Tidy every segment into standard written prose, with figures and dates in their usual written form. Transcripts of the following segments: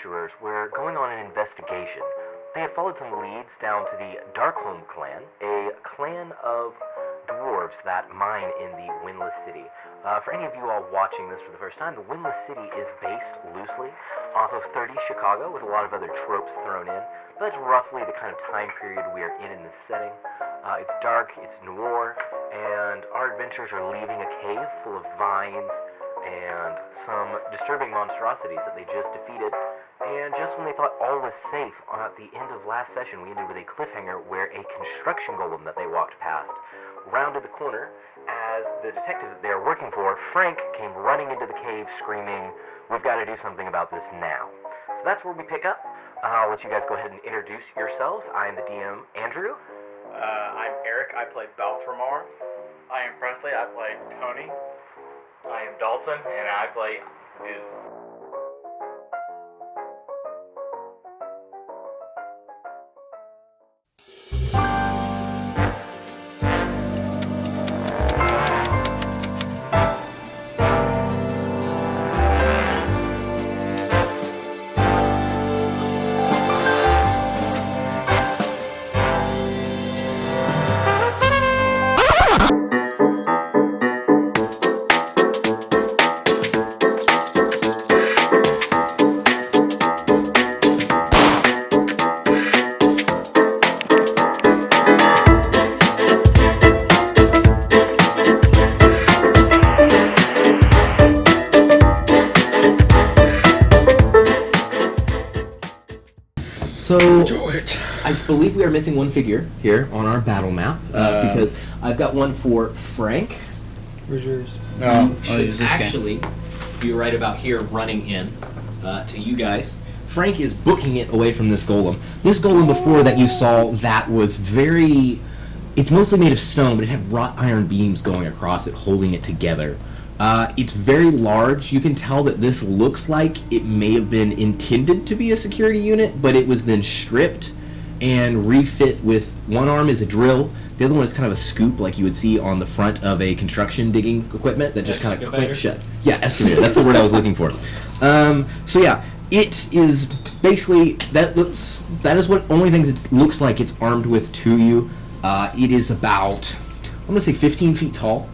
adventurers were going on an investigation. They had followed some leads down to the Darkholm clan, a clan of dwarves that mine in the Windless city. For any of you all watching this for the first time, the Windless city is based loosely off of 30 Chicago with a lot of other tropes thrown in. But that's roughly the kind of time period we are in this setting. It's dark, it's noir, and our adventurers are leaving a cave full of vines and some disturbing monstrosities that they just defeated. And just when they thought all was safe, at the end of last session, we ended with a cliffhanger where a construction golem that they walked past rounded the corner as the detective that they are working for, Frank, came running into the cave screaming, "We've got to do something about this now." So that's where we pick up. I'll let you guys go ahead and introduce yourselves. I am the DM, Andrew. I'm Eric. I play Baltramar. I am Presley. I play Tony. I am Dalton, and I play Goo. So, I believe we are missing one figure here on our battle map, because I've got one for Frank. Where's yours? Should actually be right about here running in to you guys. Frank is booking it away from this golem. This golem before that you saw, that was very... It's mostly made of stone, but it had wrought iron beams going across it, holding it together. It's very large. You can tell that this looks like it may have been intended to be a security unit, but it was then stripped and refit with one arm is a drill, the other one is kind of a scoop like you would see on the front of a construction digging equipment that just kind of clicks shut. Yeah, excavator. That's the word I was looking for. So yeah, it is basically that is what only things it looks like it's armed with to you. It is about, I'm gonna say 15 feet tall,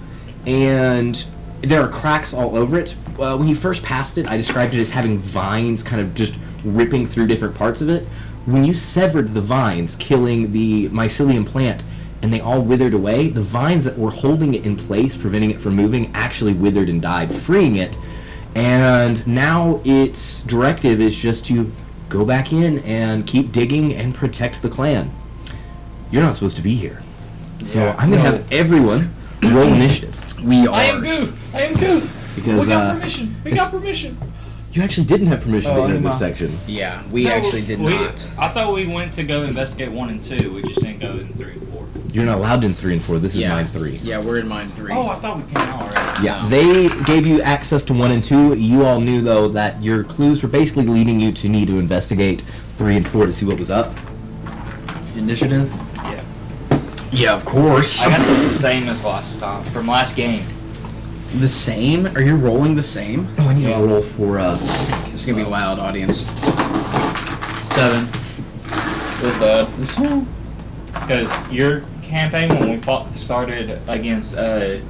and there are cracks all over it. When you first passed it, I described it as having vines kind of just ripping through different parts of it. When you severed the vines, killing the mycelium plant, and they all withered away, the vines that were holding it in place, preventing it from moving, actually withered and died, freeing it. And now its directive is just to go back in and keep digging and protect the clan. You're not supposed to be here. So I'm going to have everyone roll initiative. I am Goo! Because, we got permission! We got permission! You actually didn't have permission to enter this section. Yeah, we actually did not. I thought we went to go investigate 1 and 2. We just didn't go in 3 and 4. You're not allowed in 3 and 4. This is mine 3. Yeah, we're in mine 3. Oh, I thought we came out already. Yeah, they gave you access to 1 and 2. You all knew, though, that your clues were basically leading you to need to investigate 3 and 4 to see what was up. Initiative? Yeah. Yeah, of course. I got the same as last time, from last game. The same? Are you rolling the same? Oh, I need to roll for, It's gonna be loud, audience. 7. With that. Because your campaign, when we started against the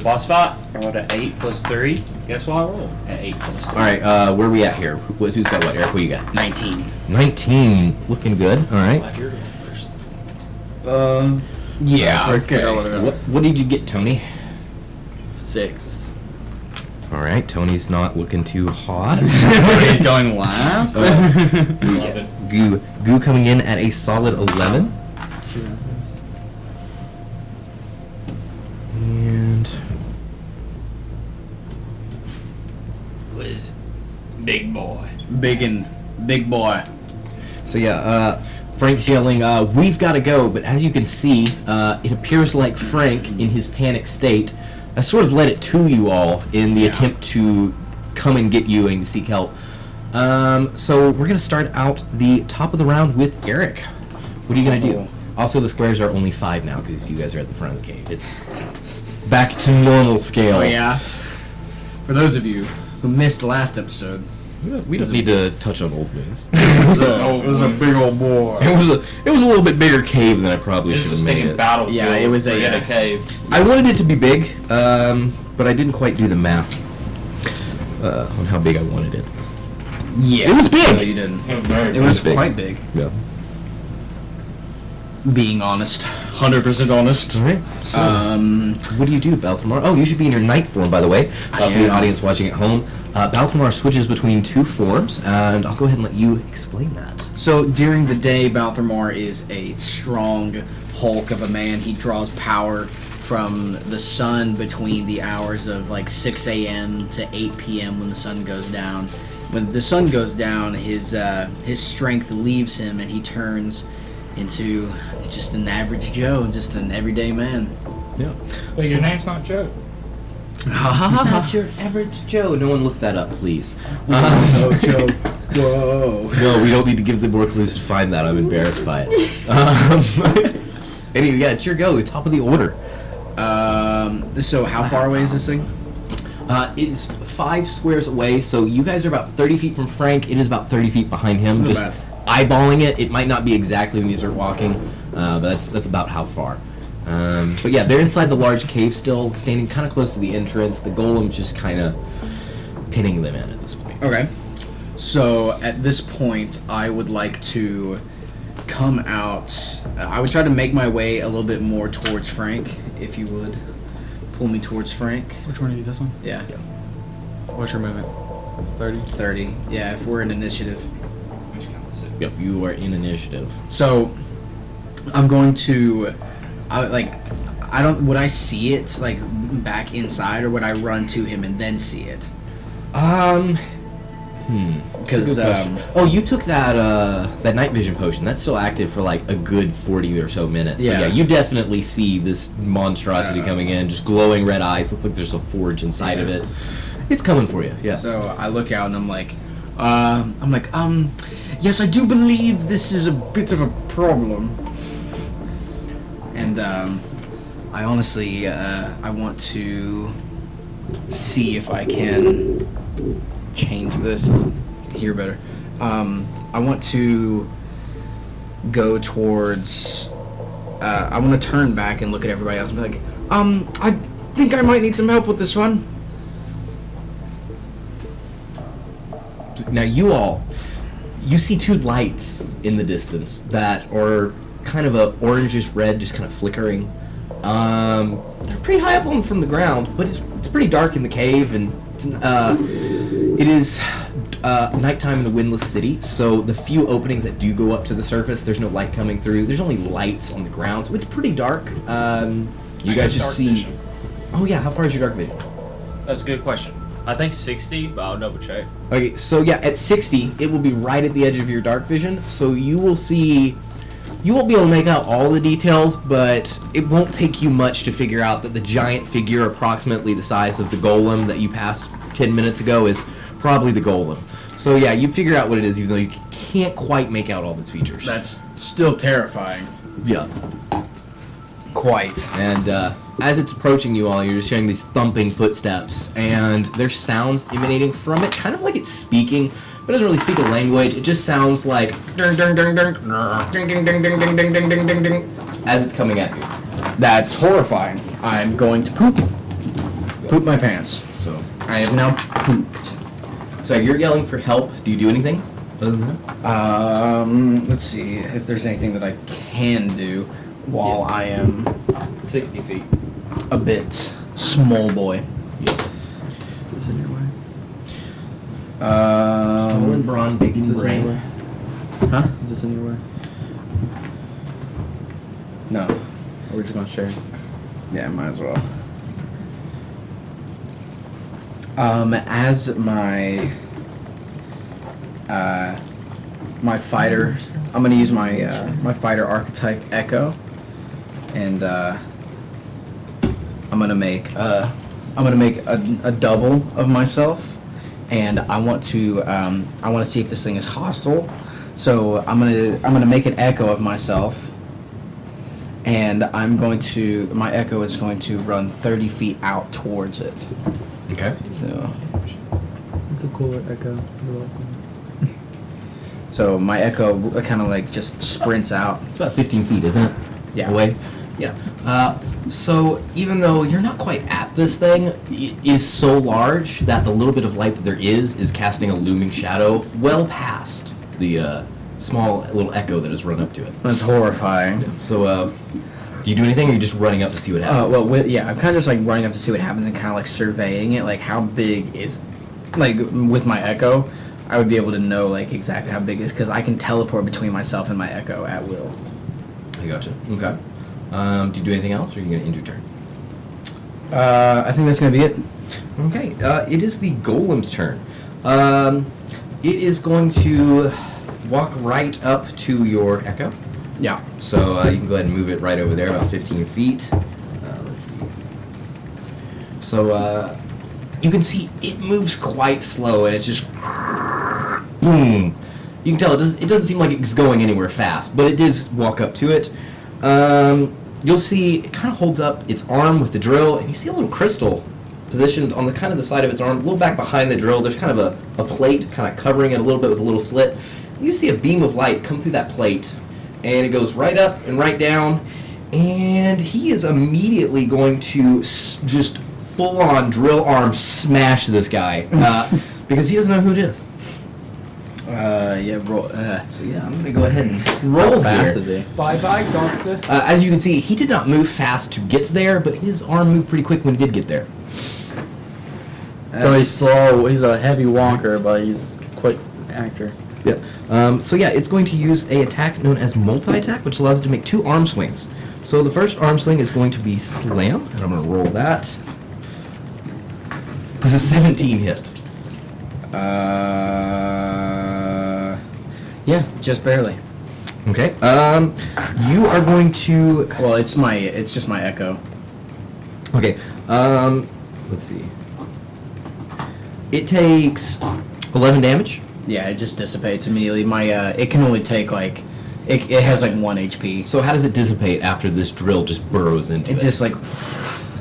boss fight, I rolled at 8 plus 3. Guess what I rolled? At 8 plus 3. Alright, where are we at here? Who's got what, Eric? What do you got? 19. 19. Looking good. Alright. Glad you're going first. Yeah, okay. What did you get, Tony? 6. Alright, Tony's not looking too hot. He's going last? 11. Goo coming in at a solid 11. And Was big boy. Big boy. so yeah, Frank's yelling, "We've got to go!" But as you can see, it appears like Frank, in his panic state, has sort of led it to you all in the attempt to come and get you and seek help. So we're gonna start out the top of the round with Eric. What are you gonna do? Also, the squares are only 5 now because you guys are at the front of the cave. It's back to normal scale. Oh yeah. For those of you who missed last episode, We don't need to touch on old wounds. It was a big old boy. It was a little bit bigger cave than I probably This should was have made thinking it. battlefield. Yeah, it was a- in a cave. I wanted it to be big, but I didn't quite do the math on how big I wanted it. Yeah. It was big. No, you didn't. Very It was big. quite big. Yeah. Being honest. 100% honest. All right. What do you do, Baltramar? Oh, you should be in your knight form, by the way. I For the am. audience watching at home, Baltramar switches between two forms, and I'll go ahead and let you explain that. So during the day, Baltramar is a strong hulk of a man. He draws power from the sun between the hours of like 6 a.m. to 8 p.m. when the sun goes down. When the sun goes down, his strength leaves him, and he turns into just an average Joe, just an everyday man. Yeah. But your name's not Joe. Not your average Joe. No one look that up, please. Oh, Joe. Whoa. No, we don't need to give them more clues to find that. I'm embarrassed by it. Anyway, yeah, it's your go. Top of the order. So how far away is this thing? It is 5 squares away, so you guys are about 30 feet from Frank. It is about 30 feet behind him. Not Just bad. eyeballing it. It might not be exactly when you start walking, but that's about how far. But yeah, they're inside the large cave still, standing kind of close to the entrance. The golem's just kind of pinning them in at this point. Okay. So at this point, I would like to come out. I would try to make my way a little bit more towards Frank, if you would. Pull me towards Frank. Which one are you? This one? Yeah, What's your movement? 30? 30. Yeah, if we're in initiative. Which counts as Yep, you are in initiative. So I'm going to. Would I see it like back inside, or would I run to him and then see it? Because oh, you took that night vision potion. That's still active for like a good 40 or so minutes. So Yeah. yeah, you definitely see this monstrosity coming in, just glowing red eyes. Looks like there's a forge inside of Yeah. it. It's coming for you. Yeah. So I look out and I'm like, yes, I do believe this is a bit of a problem. And I honestly, I want to see if I can change this. I can hear better. I want to go towards. I want to turn back and look at everybody else and be like, I think I might need some help with this one. Now you see 2 lights in the distance that are kind of a orangish red, just kind of flickering. They're pretty high up from the ground, but it's pretty dark in the cave, and it is nighttime in the Windless city. So the few openings that do go up to the surface, there's no light coming through. There's only lights on the ground, so it's pretty dark. You guys just see. Vision. Oh yeah, how far is your dark vision? That's a good question. I think 60, but I'll double check. Okay, so yeah, at 60, it will be right at the edge of your dark vision, so you will see. You won't be able to make out all the details, but it won't take you much to figure out that the giant figure approximately the size of the golem that you passed 10 minutes ago is probably the golem. So yeah, you figure out what it is, even though you can't quite make out all of its features. That's still terrifying. Yeah. Quite. And as it's approaching you all, you're just hearing these thumping footsteps, and there's sounds emanating from it, kind of like it's speaking, but it doesn't really speak a language. It just sounds like ding ding ding ding ding ding ding ding ding ding ding ding ding ding as it's coming at you. That's horrifying. I'm going to poop. Poop my pants. So, I have now pooped. so you're yelling for help. Do you do anything other than that? Let's see if there's anything that I can do while I am 60 feet. a bit small boy. Is this in your way? Stolen brawn, big in Is this in your brain. way? Huh? Is this in your way? No. Or we're just gonna share? Yeah, might as well. As my fighter, I'm gonna use my my fighter archetype Echo, and I'm gonna make a double of myself, and I want to see if this thing is hostile. So I'm gonna make an echo of myself, and my echo is going to run 30 feet out towards it. Okay. So It's a cooler echo. You're welcome. So my echo kind of like just sprints out. It's about 15 feet, isn't it? Yeah. Away? Yeah. So even though you're not quite at this thing, it is so large that the little bit of light that there is casting a looming shadow well past the small little echo that has run up to it. That's horrifying. So, do you do anything, or are you just running up to see what happens? I'm kind of just like running up to see what happens and kind of like surveying it. Like, how big is, like, with my echo, I would be able to know like exactly how big it is because I can teleport between myself and my echo at will. I gotcha. Okay. Do you do anything else, or are you going to end your turn? I think that's gonna be it. Okay. It is the golem's turn. It is going to walk right up to your echo. Yeah. So you can go ahead and move it right over there, about 15 feet. Let's see. So you can see it moves quite slow, and it's just boom. You can tell it doesn't seem like it's going anywhere fast, but it does walk up to it. You'll see it kind of holds up its arm with the drill, and you see a little crystal positioned on the kind of the side of its arm, a little back behind the drill. There's kind of a plate kind of covering it a little bit with a little slit. You see a beam of light come through that plate, and it goes right up and right down, and he is immediately going to just full-on drill arm smash this guy because he doesn't know who it is. Roll. So yeah, I'm gonna go ahead and roll How fast here. is he? Bye-bye, doctor. As you can see, he did not move fast to get there, but his arm moved pretty quick when he did get there. So he's slow. He's a heavy walker, but he's a quick actor. Yeah. So yeah, it's going to use a attack known as multi-attack, which allows it to make 2 arm swings. So the first arm swing is going to be slam, and I'm going to roll that. This is 17 hit. Yeah, just barely. Okay. You are going to. Well, it's just my echo. Okay. Let's see. It takes 11 damage. Yeah, it just dissipates immediately. My it can only take like it has like 1 HP. So how does it dissipate after this drill just burrows into it? It just like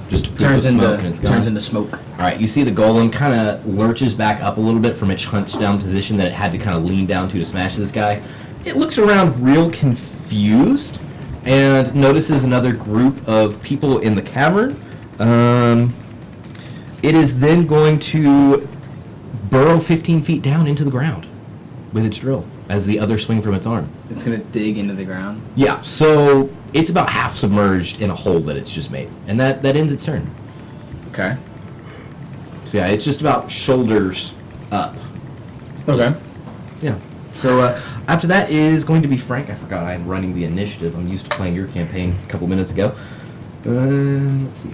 just a poof turns of into smoke and it's gone? smoke. All right, you see the golem kind of lurches back up a little bit from its hunched down position that it had to kind of lean down to smash this guy. It looks around real confused and notices another group of people in the cavern. It is then going to burrow 15 feet down into the ground with its drill as the other swing from its arm. It's gonna dig into the ground. Yeah, so it's about half submerged in a hole that it's just made. And that ends its turn. Okay. So yeah, it's just about shoulders up. Okay. Yeah. So after that is going to be Frank. I forgot I'm running the initiative. I'm used to playing your campaign a couple minutes ago. Let's see.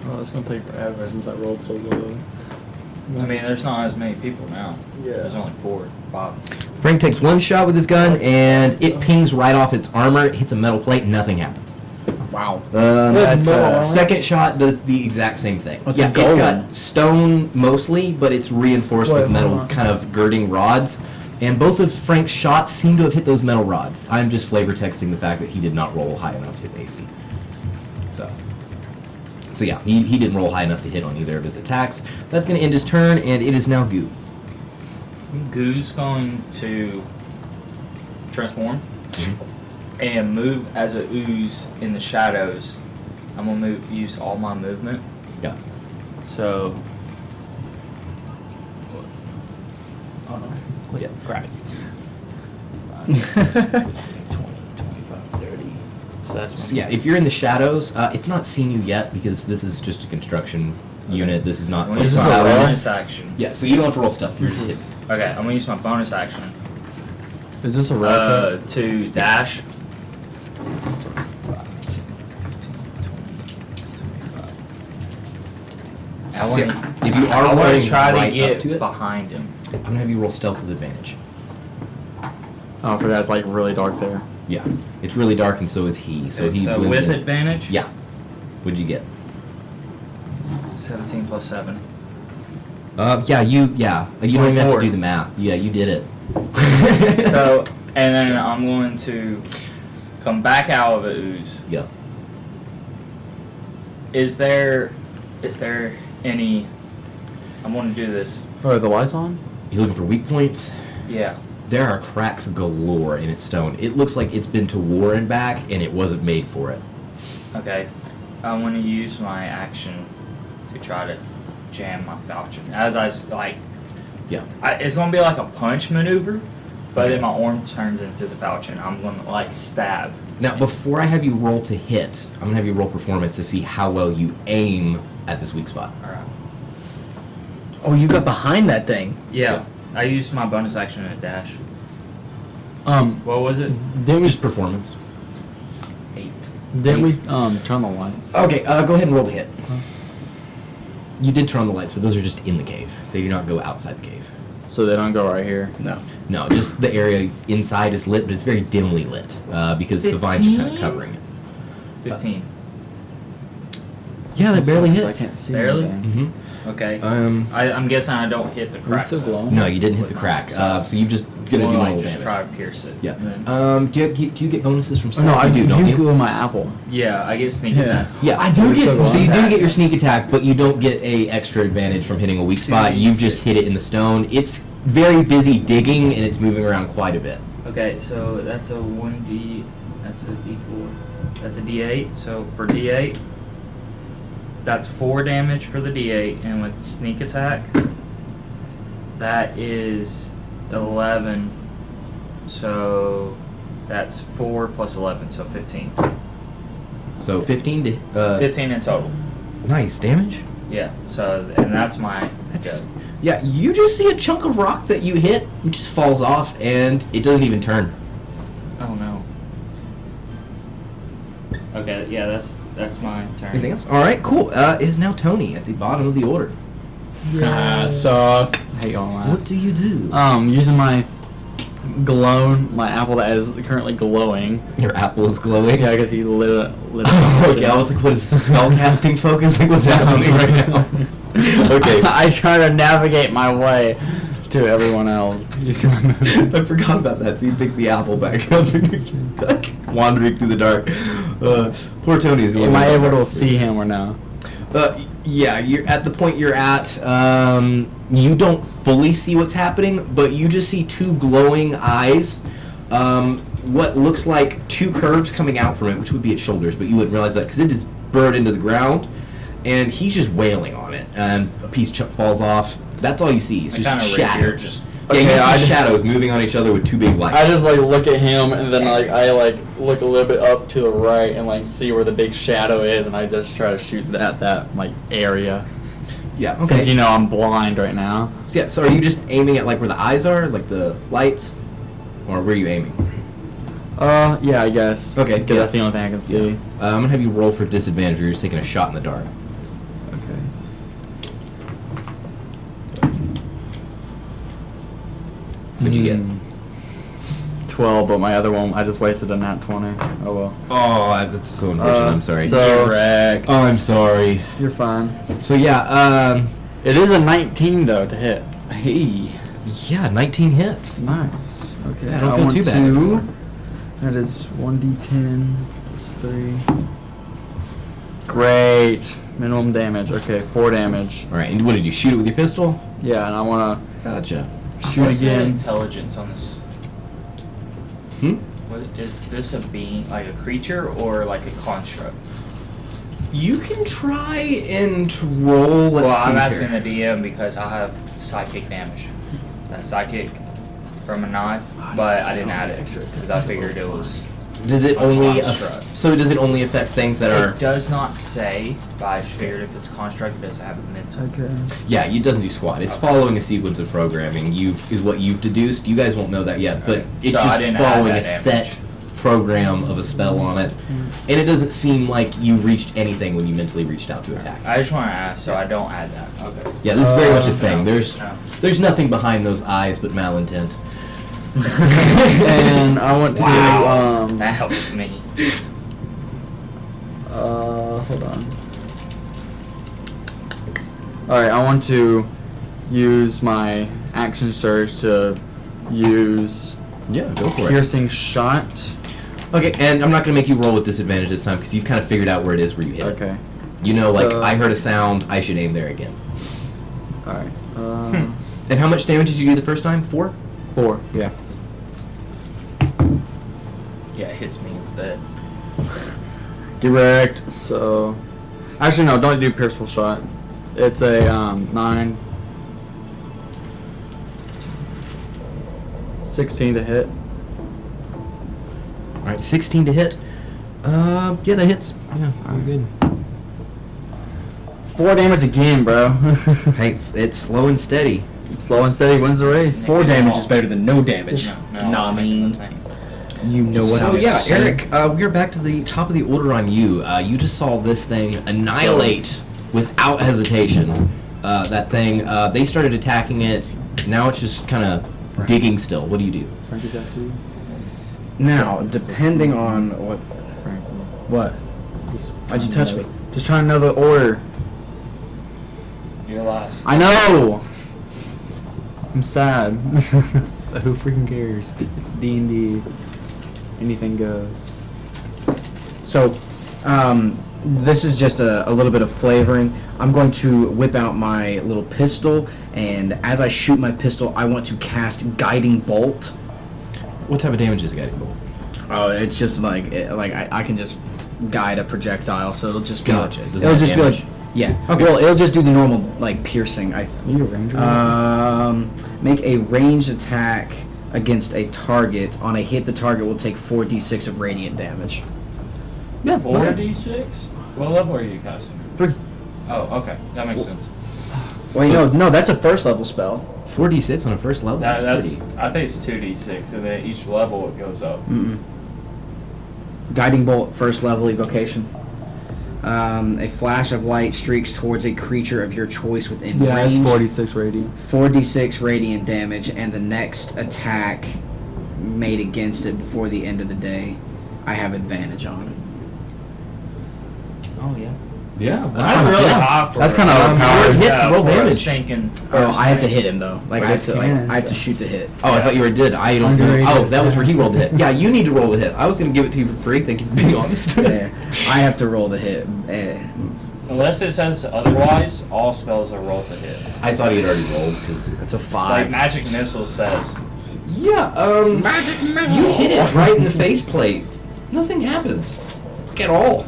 Oh, it's gonna take forever since I rolled so low. I mean, there's not as many people now. Yeah. There's only 4, 5. Frank takes 1 shot with his gun, and it pings right off its armor. It hits a metal plate, nothing happens. Wow. That's metal armor? Second shot does the exact same thing. It's Yeah, a it's golem. got stone mostly, but it's reinforced Wait, with metal hold on. kind of girding rods. And both of Frank's shots seem to have hit those metal rods. I'm just flavor texting the fact that he did not roll high enough to hit AC. So yeah, he didn't roll high enough to hit on either of his attacks. That's going to end his turn, and it is now Goo. Goo's going to transform and move as a ooze in the shadows. I'm gonna use all my movement. Yeah. So, oh no, Yeah. grab it. 15, 20, 25, 30. So that's So yeah, if you're in the shadows, it's not seen you yet because this is just a construction unit. This is not. I'm gonna use this my a roll? bonus action. Yeah, so you don't have to roll stuff. You're just hitting. Okay, I'm gonna use my bonus action Is this a roll check? to dash. I So, want yeah, if you are I want running to try right to get up to it, behind him. I'm gonna have you roll stealth with advantage. Oh, for that's like really dark there. Yeah, it's really dark, and so is he. So he so blends with in. advantage. Yeah. What'd you get? 17 plus 7. Yeah, you don't even have to 24. do the math. Yeah, you did it. So, and then I'm going to come back out of the ooze. Yeah. Is there any? I'm going to do this Oh, are the lights on? You looking for weak points? Yeah. There are cracks galore in its stone. It looks like it's been to war and back, and it wasn't made for it. Okay. I'm going to use my action to try to jam my falchion. As I, like... Yeah. It's going to be like a punch maneuver, but then my arm turns into the falchion. I'm going to, like, stab. Now, before I have you roll to hit, I'm going to have you roll performance to see how well you aim at this weak spot. Alright. Oh, you got behind that thing. Yeah. I used my bonus action to dash. What was it? Didn't we Just performance. 8. Didn't we turn the lights? Okay, go ahead and roll to hit. You did turn on the lights, but those are just in the cave. They do not go outside the cave. So they don't go right here. No. No, just the area inside is lit, but it's very dimly lit because the vines are kind of covering it. 15. Yeah, that barely I hits. can't see. Barely? anything. Mm-hmm. Okay. I'm guessing I don't hit the Are we crack. still though. glowing? No, you didn't hit the crack. So you've just gonna do Or, normal like, just damage. try to pierce it. Yeah. And then- Do you get bonuses from Oh, stuff? no, I do, don't You you? glue my apple. Yeah, I get sneak Yeah. attack. Yeah, I do get. So So you do attack. get your sneak attack, but you don't get a extra advantage from hitting a weak spot. You just hit it in the stone. It's very busy digging, and it's moving around quite a bit. Okay, so that's a 1d. That's a d4. That's a d8. So for d8, that's 4 damage for the d8, and with sneak attack, that is 11. So that's 4 plus 11, so 15. So 15 to 15 in total. nice damage. Yeah. So and that's my That's go. yeah. You just see a chunk of rock that you hit, it just falls off, and it doesn't even turn. Oh no. Okay, yeah, that's my turn. Anything else? All right, cool. It is now Tony at the bottom of the order. Ah, suck. Hate y'all What last. do you do? Using my my apple that is currently glowing. Your apple is glowing. Yeah, I guess he lit it. Okay, I was like, what is this spell casting focus? Like, what's happening right now? Okay. I try to navigate my way to everyone else. Using my move. I forgot about that. So you pick the apple back up, like wandering through the dark. Poor Tony is the Am only I one able to dark. see him or no? Yeah, you're at the point you're at. You don't fully see what's happening, but you just see 2 glowing eyes. What looks like 2 curves coming out from it, which would be its shoulders, but you wouldn't realize that because it just burrowed into the ground, and he's just wailing on it, and a piece falls off. That's all you see. It's I kind just of right here, shadows. just Yeah, Okay, you I see just- shadows moving on each other with 2 big lights. I just look at him and then I look a little bit up to the right and see where the big shadow is, and I just try to shoot at that area. yeah. Okay. Since I'm blind right now. So, yeah. So are you just aiming at like where the eyes are, like the lights, or where are you aiming? Yeah, I guess. Okay, Because yeah. that's the only thing I can see. I'm gonna have you roll for disadvantage. Or you're just taking a shot in the dark. Okay. What'd you get? 12, but my other one, I just wasted a nat 20. Oh well. Oh, that's so unfortunate. I'm sorry. so- Correct. Oh, I'm sorry. You're fine. So yeah, It is a 19 though to hit. Hey. yeah, 19 hits. Nice. Okay. Yeah, I don't feel too bad anymore. That is 1d10 plus 3. Great. Minimum damage. Okay, 4 damage. All right. And what did you shoot it with your pistol? Yeah, and I want Gotcha. to shoot What's the again. intelligence on this? What, is this a being, like a creature, or like a construct? You can try and roll. Let's Well, I'm see asking here. the DM because I have psychic damage. That psychic from a knife, but I didn't add it because I figured it was. Does it only? Construct. So does it only affect things that are? It does not say, but I figured if it's construct, it doesn't have a mental. Okay. Yeah, it doesn't do squat. It's Okay. following a sequence of programming. Is what you've deduced. You guys won't know that yet, but Okay. it's So I just didn't add following a that set damage. program of a spell on it, and it doesn't seem like you reached anything when you mentally reached out to attack. I just want to ask, so I don't add that. Okay. Yeah, this is very much a thing. No, There's no. there's nothing behind those eyes but malintent. And I want to Wow. That helps me. hold on. Alright, I want to use my action surge to use Yeah, go for it. piercing shot. Okay, and I'm not gonna make you roll with disadvantage this time because you've kind of figured out where it is where you hit it. Okay. You know, like So- I heard a sound, I should aim there again. Alright. And how much damage did you do the first time? 4? 4. Yeah. Yeah, it hits me instead. Get wrecked. So, actually no, don't do pierceful shot. It's a 9. 16 to hit. All right, 16 to hit. Yeah, that hits. Yeah, we're good. 4 damage again, bro. Hey, it's slow and steady. Slow and steady wins the race. 4 damage is better than no damage. No, Nah, I mean, you know what So I'm yeah, saying. Eric, we're back to the top of the order on you. You just saw this thing annihilate without hesitation. That thing, they started attacking it. Now it's just kind of digging still. What do you do? Frank is after you. Now, depending on what... Frank. What? Why'd you touch me? Just trying to know the order. You're last. I know! I'm sad. But who freaking cares? It's D&D. Anything goes. So, this is just a little bit of flavoring. I'm going to whip out my little pistol, and as I shoot my pistol, I want to cast Guiding Bolt. What type of damage is Guiding Bolt? Oh, it's just like I can just guide a projectile, so it'll just be Gotcha. like, Does it'll that just be damage? like, yeah. Okay. Well, it'll just do the normal like piercing. Are you a ranger? Make a ranged attack against a target. On a hit, the target will take 4d6 of radiant damage. Yeah, 4d6? What level are you casting? 3. Oh, okay. That makes sense. Wait, no, that's a first level spell. 4d6 on a first level? That's pretty. I think it's 2d6, and then each level it goes up. Guiding Bolt, first level evocation. A flash of light streaks towards a creature of your choice within Yeah, range. it's 46 radiant. 4d6 radiant damage, and the next attack made against it before the end of the day, I have advantage on it. Oh, yeah. Yeah. I'm really high for That's it. kind of overpowered. hits, Yeah, roll for a damage. stinking Oh, first I have to thing. hit him though. Like But I have it's to, cannon, I have to so- shoot to hit. Oh, I thought you were did. I don't know. Underrated. Oh, that was where he rolled the hit. Yeah, you need to roll the hit. I was going to give it to you for free. Thank you for being honest. Yeah, I have to roll to hit. Unless it says otherwise, all spells are rolled to hit. I thought he had already rolled because. That's a Like 5. Magic Missile says. Yeah. You hit it right in the faceplate. Nothing happens. Like at all.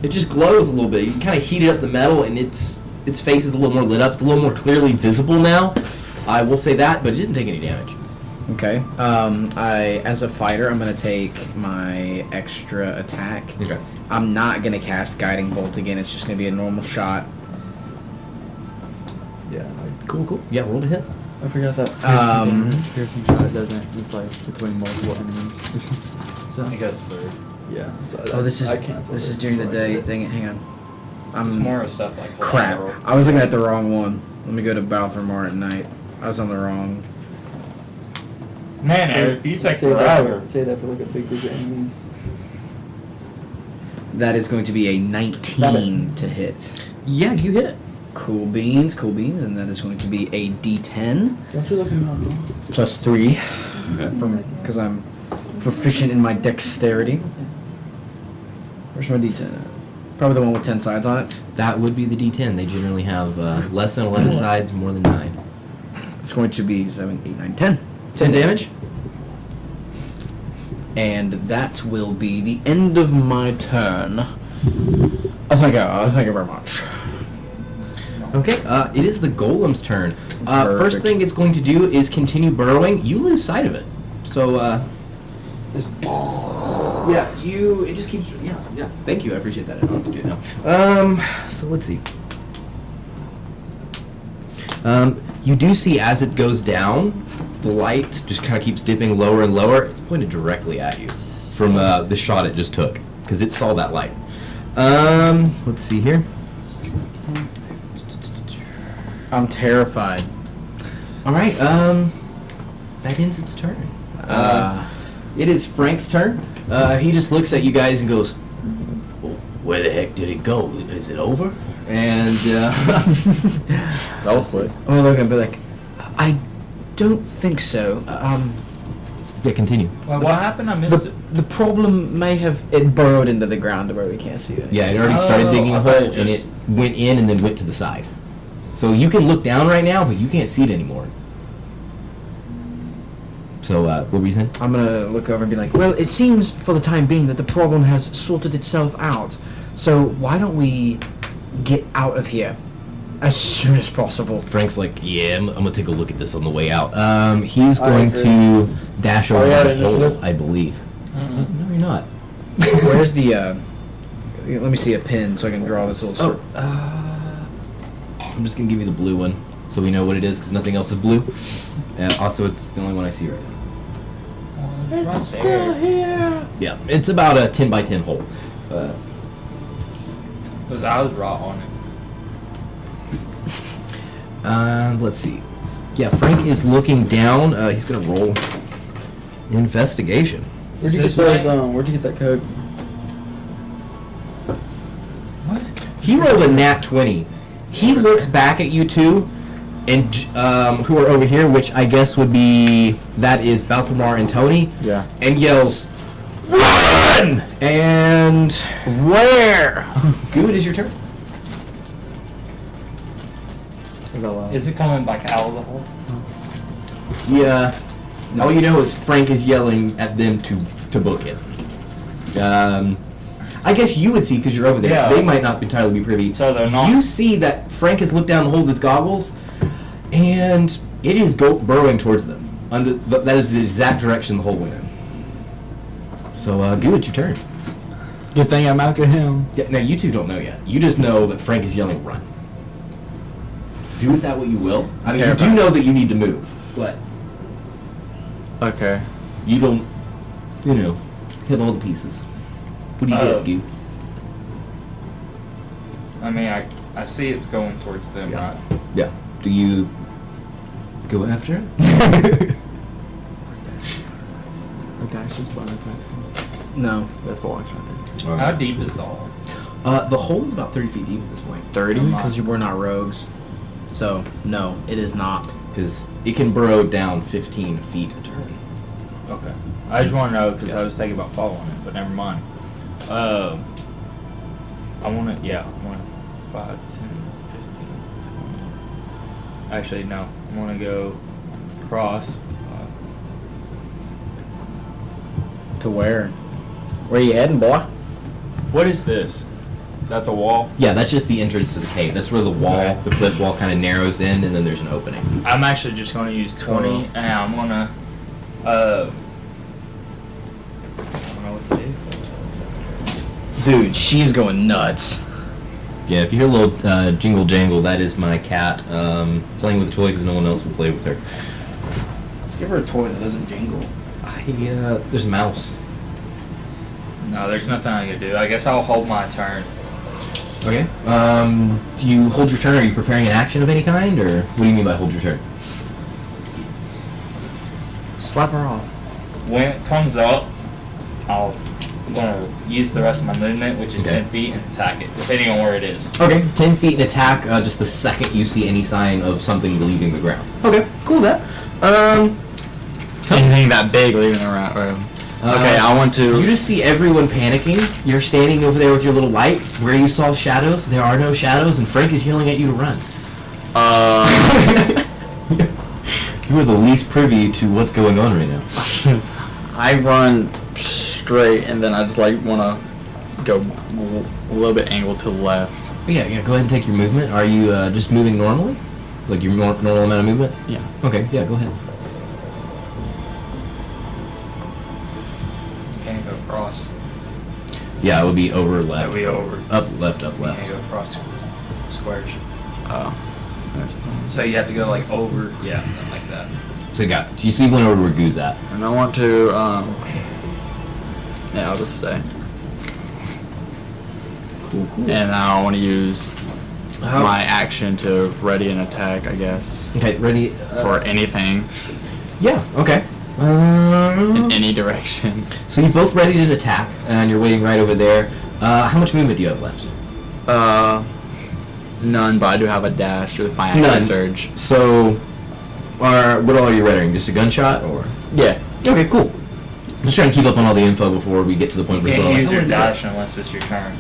It just glows a little bit. You kind of heated up the metal, and its face is a little more lit up. It's a little more clearly visible now. I will say that, but it didn't take any damage. Okay. As a fighter, I'm gonna take my extra attack. Okay. I'm not gonna cast Guiding Bolt again. It's just gonna be a normal shot. Yeah. Cool. Yeah, roll to hit. I forgot that. Piercing shot doesn't. It's like between multiple enemies. So It goes through. yeah. So Oh, this is I canceled this it. is during the day. Dang it! Hang on. It's more of stuff like Crap. collateral. I was looking at the wrong one. Let me go to Baltramar at night. I was on the wrong. Man, Eric, you take Say forever. that, say that for like a big group of enemies. That is going to be a 19 to hit. Yeah, you hit it. Cool beans, and that is going to be a D10 Don't you look at me up, bro? plus 3 because I'm proficient in my dexterity. Where's my D10 at? Probably the one with 10 sides on it. That would be the D10. They generally have less than 11 sides, more than 9. It's going to be 7, 8, 9, 10. 10 damage? And that will be the end of my turn. Thank you very much. Okay, it is the Golem's turn. First Perfect. thing it's going to do is continue burrowing. You lose sight of it. So, just, yeah, it just keeps, yeah, thank you, I appreciate that. I don't have to do it now. So let's see. You do see as it goes down, the light just kind of keeps dipping lower and lower. It's pointed directly at you from the shot it just took, because it saw that light. Let's see here. I'm terrified. All right, that ends its turn. It is Frank's turn. He just looks at you guys and goes, well, "Where the heck did it go? Is it over?" And That was quick. I'm gonna look and be like, I don't think so. yeah, continue. Well, what happened? I missed it. The problem may have it burrowed into the ground to where we can't see it. Yeah, it already started Oh, digging I a thought hole, it and just- it went in and then went to the side. So you can look down right now, but you can't see it anymore. So, what were you saying? I'm gonna look over and be like, well, it seems for the time being that the problem has sorted itself out. So why don't we get out of here as soon as possible? Frank's like, yeah, I'm gonna take a look at this on the way out. He's I going agree. to dash over yeah, the hole, initiative? I believe. No, you're not. Where's the? Let me see a pin so I can draw this little. Oh, I'm just gonna give you the blue one so we know what it is because nothing else is blue. And also, it's the only one I see right now. It's still here. Yeah, it's about a 10 by 10 hole. Those eyes rot on it. Let's see. Yeah, Frank is looking down. He's gonna roll investigation. Where'd you get Is this those? Where'd you get that code? What? He rolled a nat 20. He looks back at you two, and who are over here, which I guess would be that is Baltramar and Tony, Yeah. and yells, "Run!" And where? Good, is your turn. Is it coming back out of the hole? Yeah. All you know is Frank is yelling at them to book it. I guess you would see because you're over there. Yeah. They might not entirely be privy. So they're not- You see that Frank has looked down the hole of his goggles, and it is burrowing towards them. That is the exact direction the hole went in. So, good, it's your turn. Good thing I'm after him. Yeah, now, you two don't know yet. You just know that Frank is yelling, "Run." So do with that what you will. I mean, you do Terrified. know that you need to move, but Okay. you don't, hit all the pieces. What do you get, Goo? I mean, I see it's going towards them, Yeah. right? Yeah. Do you go after it? A dash is bonus action. No. That's the action, I think. How deep is the hole? The hole is about 30 feet deep at this point. 30? Because we're not rogues. So no, it is not. Because it can burrow down 15 feet a turn. Okay. I just want to know because I was thinking about following it, but never mind. I want to, 5, 10, 15, 20. Actually, no. I want to go across. To where? Where you heading, boy? What is this? That's a wall? Yeah, that's just the entrance to the cave. That's where the wall, Okay. the cliff wall kind of narrows in, and then there's an opening. I'm actually just going to use 20, and I'm going to, I don't know what to do. Dude, she's going nuts. Yeah, if you hear a little jingle jangle, that is my cat playing with a toy because no one else will play with her. Let's give her a toy that doesn't jingle. There's a mouse. No, there's nothing I can do. I guess I'll hold my turn. Okay. Do you hold your turn? Are you preparing an action of any kind, or what do you mean by hold your turn? Slap her off. When it comes up, I'm gonna use the rest of my movement, which is Okay. 10 feet, and attack it, depending on where it is. Okay, 10 feet and attack just the second you see any sign of something leaving the ground. Okay, cool with that. Anything that big leaving the room. Okay, I want to. You just see everyone panicking. You're standing over there with your little light. Where you saw shadows, there are no shadows, and Frank is yelling at you to run. You are the least privy to what's going on right now. I run straight, and then I just like want to go a little bit angled to the left. Yeah, go ahead and take your movement. Are you just moving normally? Like your normal amount of movement? Yeah. Okay, yeah, go ahead. You can't go across. Yeah, it would be over left. That'd be over. Up, left, up, You left. can't go across squares. Oh. That's fine. So you have to go like over, yeah, like that. So you see one over where Goo's at. And I want to. Yeah, I'll just say. Cool. And I want to use my action to ready an attack, I guess, Okay, ready? for anything Yeah, okay. in any direction. So you both ready to attack, and you're waiting right over there. How much movement do you have left? None, but I do have a dash with my action None. surge. So, what all are you readying? Just a gunshot, or? Yeah. Okay, cool. I'm just trying to keep up on all the info before we get to the point You where can't we're use like, your "Oh, dash unless it's your turn.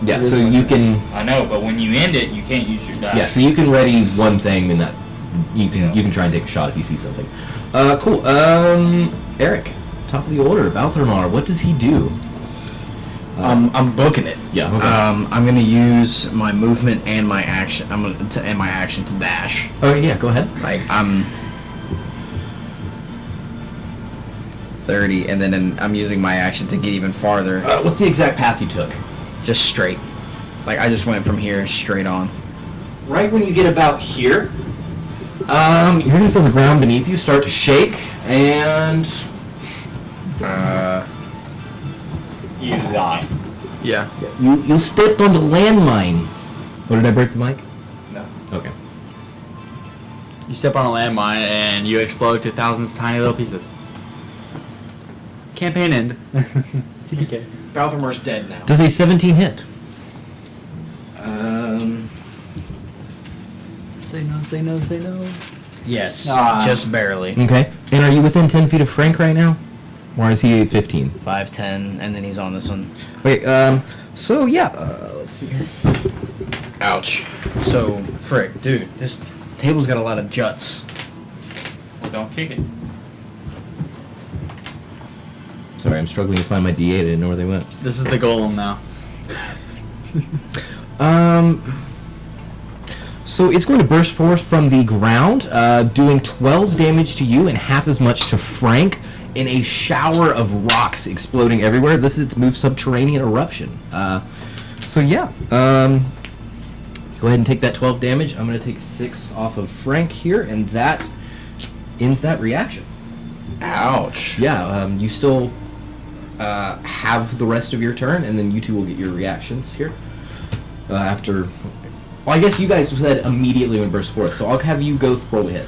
Yeah, so you can. I know, but when you end it, you can't use your dash. Yeah, so you can ready one thing, and that you can Yeah. you can try and take a shot if you see something. Cool. Eric, top of the order. Baltramar, what does he do? I'm booking it. Yeah. Okay. I'm gonna use my movement and my action. I'm gonna to end my action to dash. Okay, yeah, go ahead. Like I'm 30, and then I'm using my action to get even farther. What's the exact path you took? Just straight. Like I just went from here straight on. Right when you get about here, you're gonna feel the ground beneath you start to shake, and You die. Yeah. you stepped on the landmine. What, did I break the mic? No. Okay. You step on a landmine and you explode to thousands of tiny little pieces. Campaign end. TPK. Baltramar's dead now. Does a 17 hit? Say no, say no, say no. Yes, Ah. just barely. Okay. And are you within 10 feet of Frank right now? Or is he 15? 5'10", and then he's on this one. Okay, so yeah, let's see here. Ouch. So, frick, dude, this table's got a lot of juts. Well, don't kick it. Sorry, I'm struggling to find my D8. I didn't know where they went. This is the golem now. So it's going to burst forth from the ground, doing 12 damage to you and half as much to Frank in a shower of rocks exploding everywhere. This is its move, Subterranean Eruption. So yeah, go ahead and take that 12 damage. I'm going to take 6 off of Frank here, and that ends that reaction. Ouch. Yeah, you still have the rest of your turn, and then you two will get your reactions here after. Well, I guess you guys said immediately when it burst forth, so I'll have you go roll to hit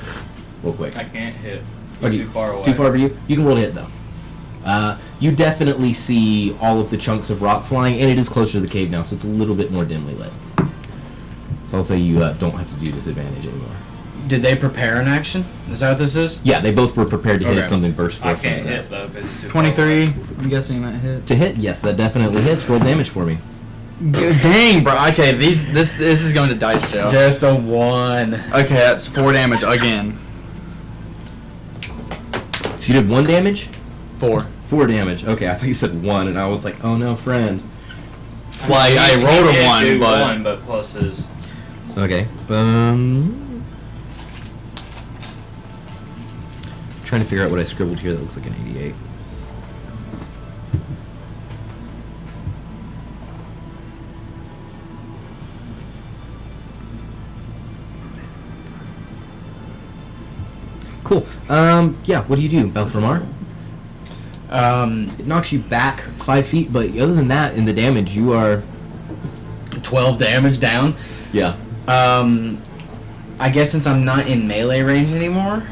real quick. I can't hit. Or He's do you- too far away. Too far for you? You can roll to hit, though. You definitely see all of the chunks of rock flying, and it is closer to the cave now, so it's a little bit more dimly lit. So I'll say you don't have to do disadvantage anymore. Did they prepare an action? Is that what this is? Yeah, they both were prepared to hit if Okay. something burst I forth. can't from that. hit though because he's too far 23. away. I'm guessing that hit. To hit, yes, that definitely hits. Roll damage for me. Dang, bro. Okay, this is going to dice jail. Just a 1. Okay, that's 4 damage again. So you did 1 damage? 4. 4 damage. Okay, I thought you said 1, and I was like, oh no, friend. Well, I rolled He a did 1, do but 1, but plus his. Okay. Trying to figure out what I scribbled here that looks like an 88. Cool. Yeah, what do you do, Baltramar? It knocks you back 5 feet, but other than that, in the damage, you are... 12 damage down. Yeah. I guess since I'm not in melee range anymore,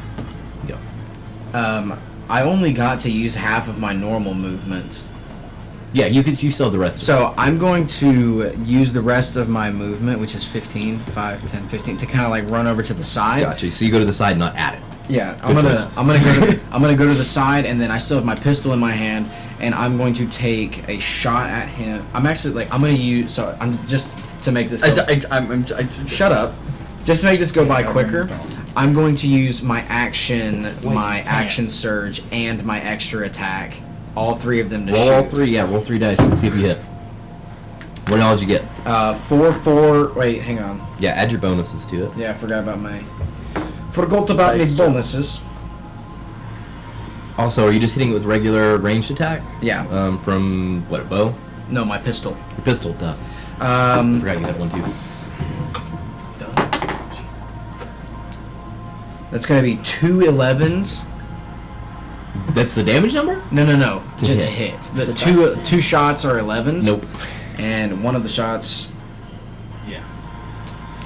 Yeah. I only got to use half of my normal movement. Yeah, you still have the rest of it. So I'm going to use the rest of my movement, which is 15, 5, 10, 15, to kind of like run over to the side. Gotcha. So you go to the side, not at it. Yeah, Good choice. I'm gonna go to the side, and then I still have my pistol in my hand, and I'm going to take a shot at him. I'm gonna use. So I'm just to make this. Go, shut up. Just to make this go by quicker, I'm going to use my action, action surge, and my extra attack. All 3 of them to Roll shoot. all 3, yeah, roll 3 dice and see if you hit. What all did you get? 4, 4. Wait, hang on. Yeah, add your bonuses to it. Yeah, I forgot about my bonuses. Also, are you just hitting it with regular ranged attack? Yeah. From, what, a bow? No, my pistol. Your pistol, duh. Forgot you had one too. That's gonna be 2 11s. That's the damage number? No. To Just hit. to hit. The two shots are 11s. Nope. And one of the shots Yeah.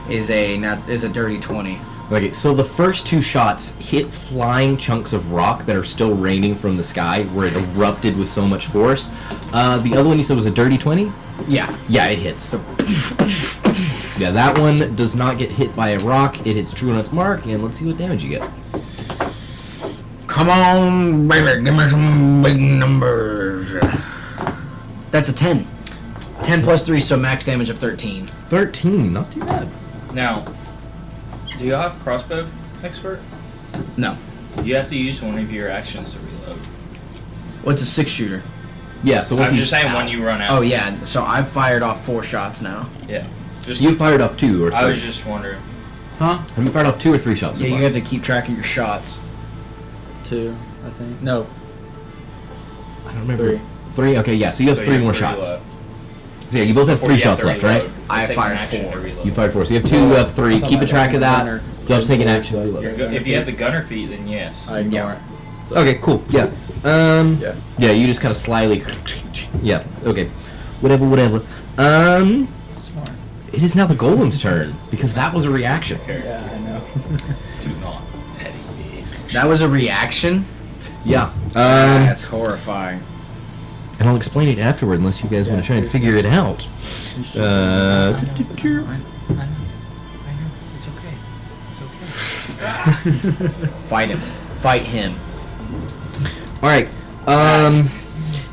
is a dirty 20. Okay, so the first 2 shots hit flying chunks of rock that are still raining from the sky where it erupted with so much force. The other one you said was a dirty 20? Yeah. Yeah, it hits. So, yeah, that one does not get hit by a rock. It hits true on its mark, and let's see what damage you get. Come on, baby, give me some big numbers. That's a 10. 10 plus 3, so max damage of 13. 13, not too bad. Now, do you have crossbow expert? No. You have to use one of your actions to reload. What's a 6-shooter? Yeah, so once I'm he's just saying out. when you run out. Oh yeah, so I've fired off 4 shots now. Yeah. Just, You fired off 2 or 3. I was just wondering. Huh? Have you fired off 2 or 3 shots? Yeah, so you far? have to keep track of your shots. 2, I think. No. I don't remember. 3. 3? Okay, yeah, so you have So 3 you more to shots. reload. So yeah, you both have Or 3 you have shots to left, reload. right? It I takes fired an action 4. to reload. You fired 4, so you have 2 of 3. Keep a track of that. You'll have to take an action. to reload. If you have the gunner feat, then yes. I ignore it. So, Okay, cool. Yeah. Yeah. Yeah, you just kind of slyly. Yeah. Okay. Whatever. Smart. It is now the golem's turn because that was a reaction. Yeah, I know. Do not petty me. That was a reaction? Yeah. That's horrifying. And I'll explain it afterward unless you guys want to try and figure it out. I know. It's okay. It's okay. Fight him. Fight him. All right.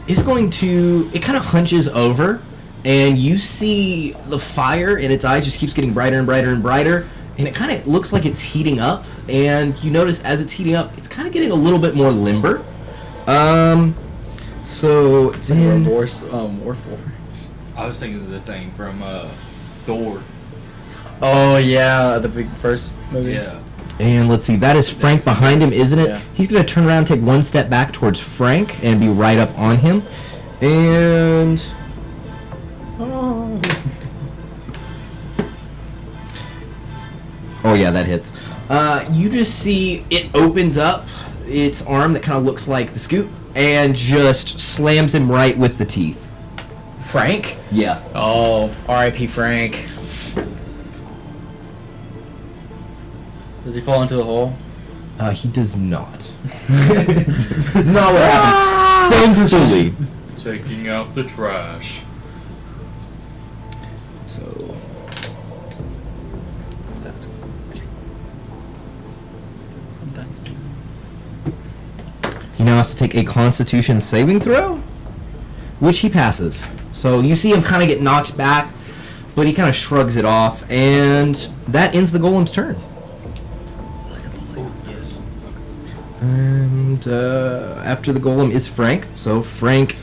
It's going to. It kind of hunches over, and you see the fire in its eye just keeps getting brighter and brighter and brighter, and it kind of looks like it's heating up. And you notice as it's heating up, it's kind of getting a little bit more limber. So then. Warforged. I was thinking of the thing from Thor. Oh yeah, the big first movie. Yeah. And let's see, that is Frank behind him, isn't it? Yeah. He's going to turn around, take one step back towards Frank, and be right up on him. And... Oh yeah, that hits. You just see it opens up its arm that kind of looks like the scoop, and just slams him right with the teeth. Frank? Yeah. Oh, R.I.P. Frank. Does he fall into the hole? He does not. That's not what happens. Thankfully. Taking out the trash. So... That's... He now has to take a Constitution saving throw, which he passes. So you see him kind of get knocked back, but he kind of shrugs it off, and that ends the golem's turn. Yes. And after the golem is Frank. So Frank,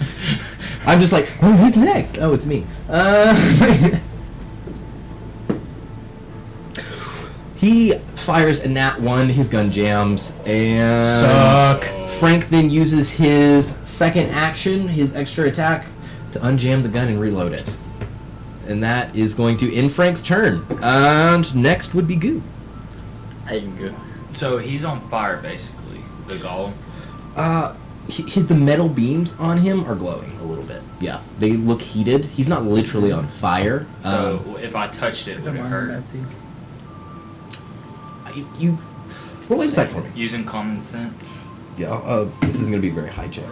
I'm just like, oh, who's next? Oh, it's me. He fires a nat 1. His gun jams, and Suck. Frank then uses his second action, his extra attack, to unjam the gun and reload it. And that is going to end Frank's turn. And next would be Goo. I can go. So he's on fire, basically, the golem. The metal beams on him are glowing a little bit. Yeah, they look heated. He's not literally on fire. So if I touched it, would it hurt? You roll insight for me. Using common sense. Yeah. This is going to be a very high check.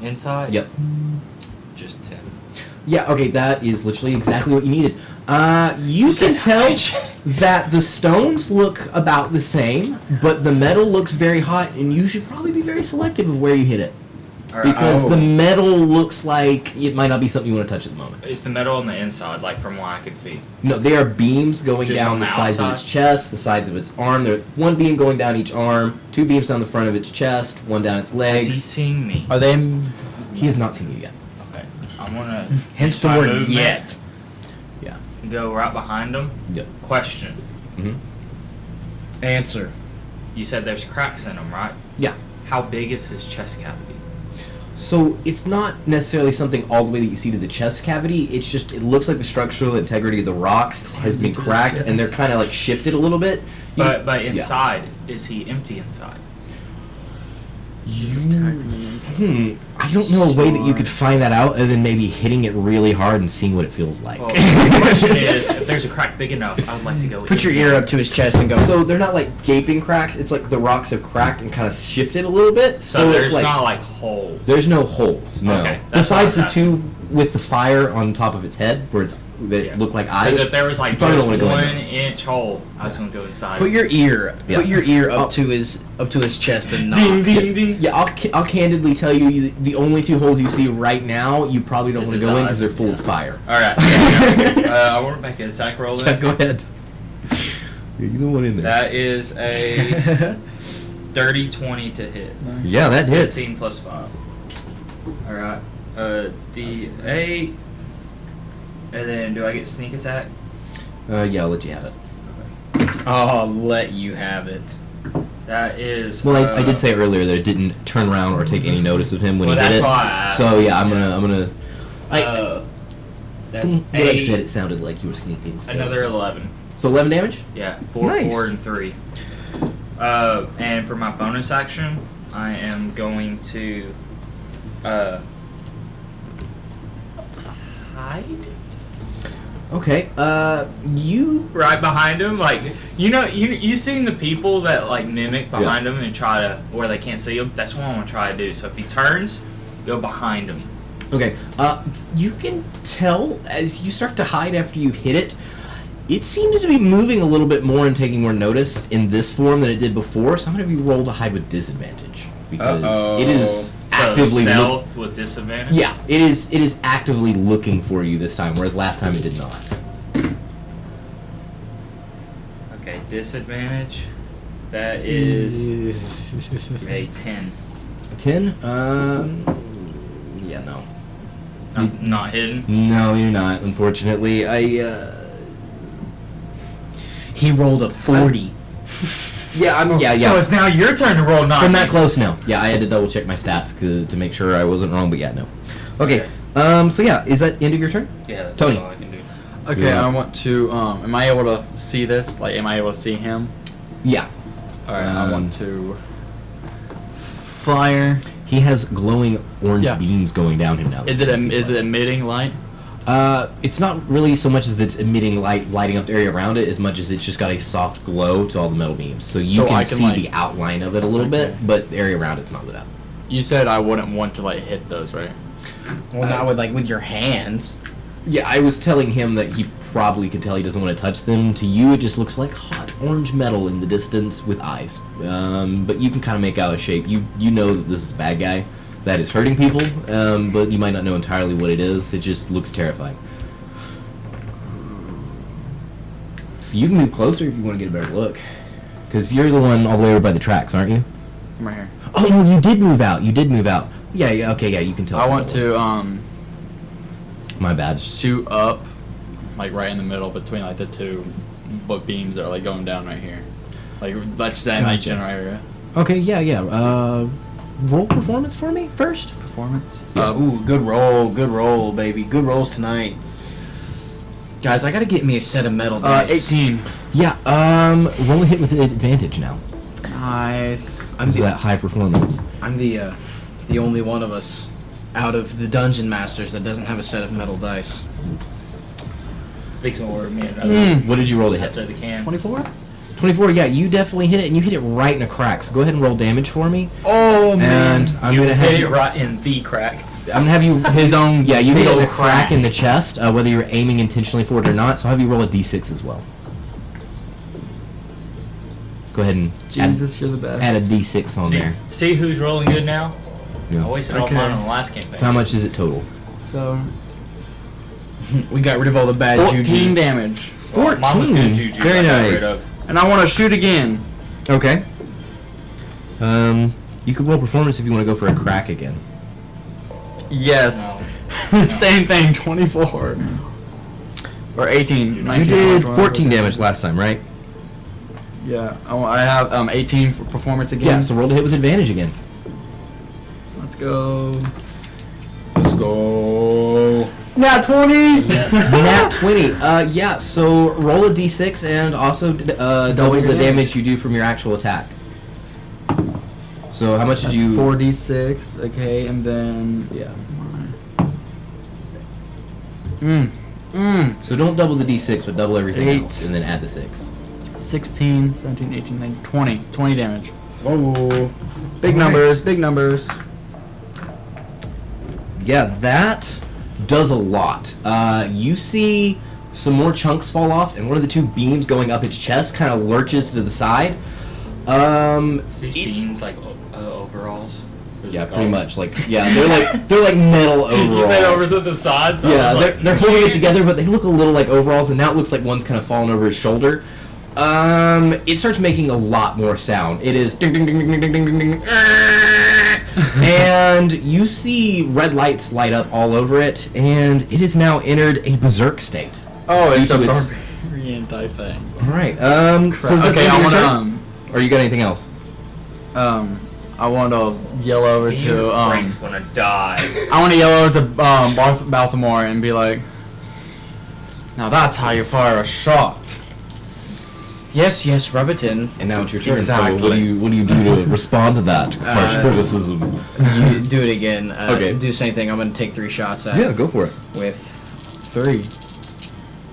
Inside? Yep. Just 10. Yeah. Okay. That is literally exactly what you needed. You can tell that the stones look about the same, but the metal looks very hot, and you should probably be very selective of where you hit it. All right. Because the metal looks like it might not be something you want to touch at the moment. Is the metal on the inside, like from what I can see? No, they are beams going Just down on the the sides of outside? its chest, the sides of its arm. There's one beam going down each arm, 2 beams down the front of its chest, 1 down its Is he legs. seeing me? Are they? He has not seen you yet. Okay. I'm gonna. Hence the my word movement, yet. Yeah. Go right behind him. Yep. Question. hmm Answer. You said there's cracks in him, right? Yeah. How big is his chest cavity? So it's not necessarily something all the way that you see to the chest cavity. It's just it looks like the structural integrity of the rocks has been cracked and they're kind of like shifted a little bit. But yeah. inside, is he empty inside? I don't know a way that you could find that out other than maybe hitting it really hard and seeing what it feels like. Well, the question is, if there's a crack big enough, I would like to go Put your in ear there. up to his chest and go. So they're not like gaping cracks. It's like the rocks have cracked and kind of shifted a little bit. So it's there's like, not like holes. there's no holes. No. Okay, that's Besides the what I was 2 with the fire on top of its head, where it's that Yeah. look like eyes. Because if there was you like probably just don't wanna go in 1 those. inch hole, I was gonna go inside. Put your ear. Yeah. Put your ear up Oh. to his chest and knock. ding ding ding. Yeah, I'll candidly tell you, the only 2 holes you see right now, you probably don't Is want to his go in eyes. because they're full of Yeah. fire. All right. I want to make an attack roll Yeah, then. go ahead. You're the one in there. That is a dirty 20 to hit. Yeah, that hits. 15 plus 5. Alright. D8. And then do I get sneak attack? Yeah, I'll let you have it. I'll let you have it. That is. Well, I did say earlier that it didn't turn around or take any notice of him when Well, he did that's it. why I asked. So yeah, I'm gonna. That's From what I 8, said, it sounded like you were sneaking. Stuff. another 11. So 11 damage. Yeah, 4, Nice. 4, and 3. And for my bonus action, I am going to hide Okay. You. right behind him. Like you seen the people that like mimic behind him and try to where they can't see him. That's what I'm gonna try to do. So if he turns, go behind him. Okay. You can tell as you start to hide after you hit it. It seems to be moving a little bit more and taking more notice in this form than it did before. So I'm gonna have you roll to hide with disadvantage because it is actively stealth with disadvantage. Yeah, it is actively looking for you this time, whereas last time it did not. Okay, disadvantage. That is a 10. 10? Yeah, no. Not hidden. No, you're not. Unfortunately, He rolled a 40. yeah. So it's now your turn to roll 9. From that close, no. Yeah, I had to double check my stats to make sure I wasn't wrong, but yeah, no. Okay. So yeah, is that end of your turn? Yeah, that's Tony. all I can do. Okay, Yeah. I want to. Am I able to see this? Like, am I able to see him? Yeah. All right, I want to fire. He has glowing orange Yeah. beams going down him now. Is it emitting light? It's not really so much as it's emitting light, lighting up the area around it, as much as it's just got a soft glow to all the metal beams. So you So can I can, see like- the outline of it a little bit, but the area around it's not lit up. You said I wouldn't want to like hit those, right? Well, not with your hands. Yeah, I was telling him that he probably could tell he doesn't want to touch them. To you, it just looks like hot orange metal in the distance with eyes. But you can kind of make out a shape. You know that this is a bad guy that is hurting people, but you might not know entirely what it is. It just looks terrifying. So you can move closer if you want to get a better look. Because you're the one all the way over by the tracks, aren't you? I'm right here. Oh, no, you did move out. Yeah, okay, yeah, you can tell. I it's want double. to My bad. shoot up, like right in the middle between like the two beams that are like going down right here. Like let's say like Gotcha. general area. Okay, yeah. Roll performance for me first. Performance. Ooh, good roll, baby. Good rolls tonight. Guys, I gotta get me a set of metal dice. 18. Yeah, roll a hit with advantage now. Nice. I'm Because of that high performance. I'm the only one of us out of the dungeon masters that doesn't have a set of metal dice. Fix some order, man. What did you roll to hit? After the cans. 24. 24, yeah, you definitely hit it, and you hit it right in a crack. So go ahead and roll damage for me. Oh And I'm You gonna have hit you, it right in the crack. I'm gonna have you his own. Yeah, you hit big it in ol' a crack crack. in the chest, whether you're aiming intentionally for it or not. So I'll have you roll a d6 as well. Go ahead and Jesus, you're the best. add a d6 on there. See who's rolling good now? Yeah. I wasted all Okay. mine on the last campaign. So how much is it total? So We got rid of all the bad 14 juju. damage, Well, mine was 14. good juju. Very I got rid nice. of. and I want to shoot again. Okay. You could roll performance if you want to go for a crack again. Yes. No. Same thing. 24 or 18. You 19, did 21, 14 damage last time, right? Yeah. I have 18 for performance again. Yeah, so roll to hit with advantage again. Let's go. Let's go. Nat 20. Nat 20. Yeah, so roll a d6 and also double your the damage damage. you do from your actual attack. So how much did That's you... 4d6. Okay, and then Yeah. So don't double the d6, but double everything 8. else, and then add the 6. 16, 17, 18, 19, 20. 20 damage. Whoa. Big numbers. Big numbers. Yeah, that does a lot. You see some more chunks fall off, and one of the two beams going up its chest kind of lurches to the side. These beams like overalls. Or Yeah, just pretty called- much. Like, yeah, they're like metal overalls. You said overs at the side, so I Yeah, was like, they're holding it together, but they look a little like overalls, and now it looks like one's kind of fallen over his shoulder. It starts making a lot more sound. It is ding ding ding ding ding ding ding ding, and you see red lights light up all over it, and it has now entered a berserk state. Oh, it's a Due to its- barbarian type thing. All right. So is that Okay, the end I of your want turn? Or you got anything else? I want to yell over to Frank's gonna die. I want to yell over to Baltramar and be like, "Now that's how you fire a shot." Yes, rub it in. And now it's your turn. So Exactly. what do you do to respond to that harsh criticism? You do it again. Okay. Do the same thing. I'm gonna take 3 shots at Yeah, go for it. with 3.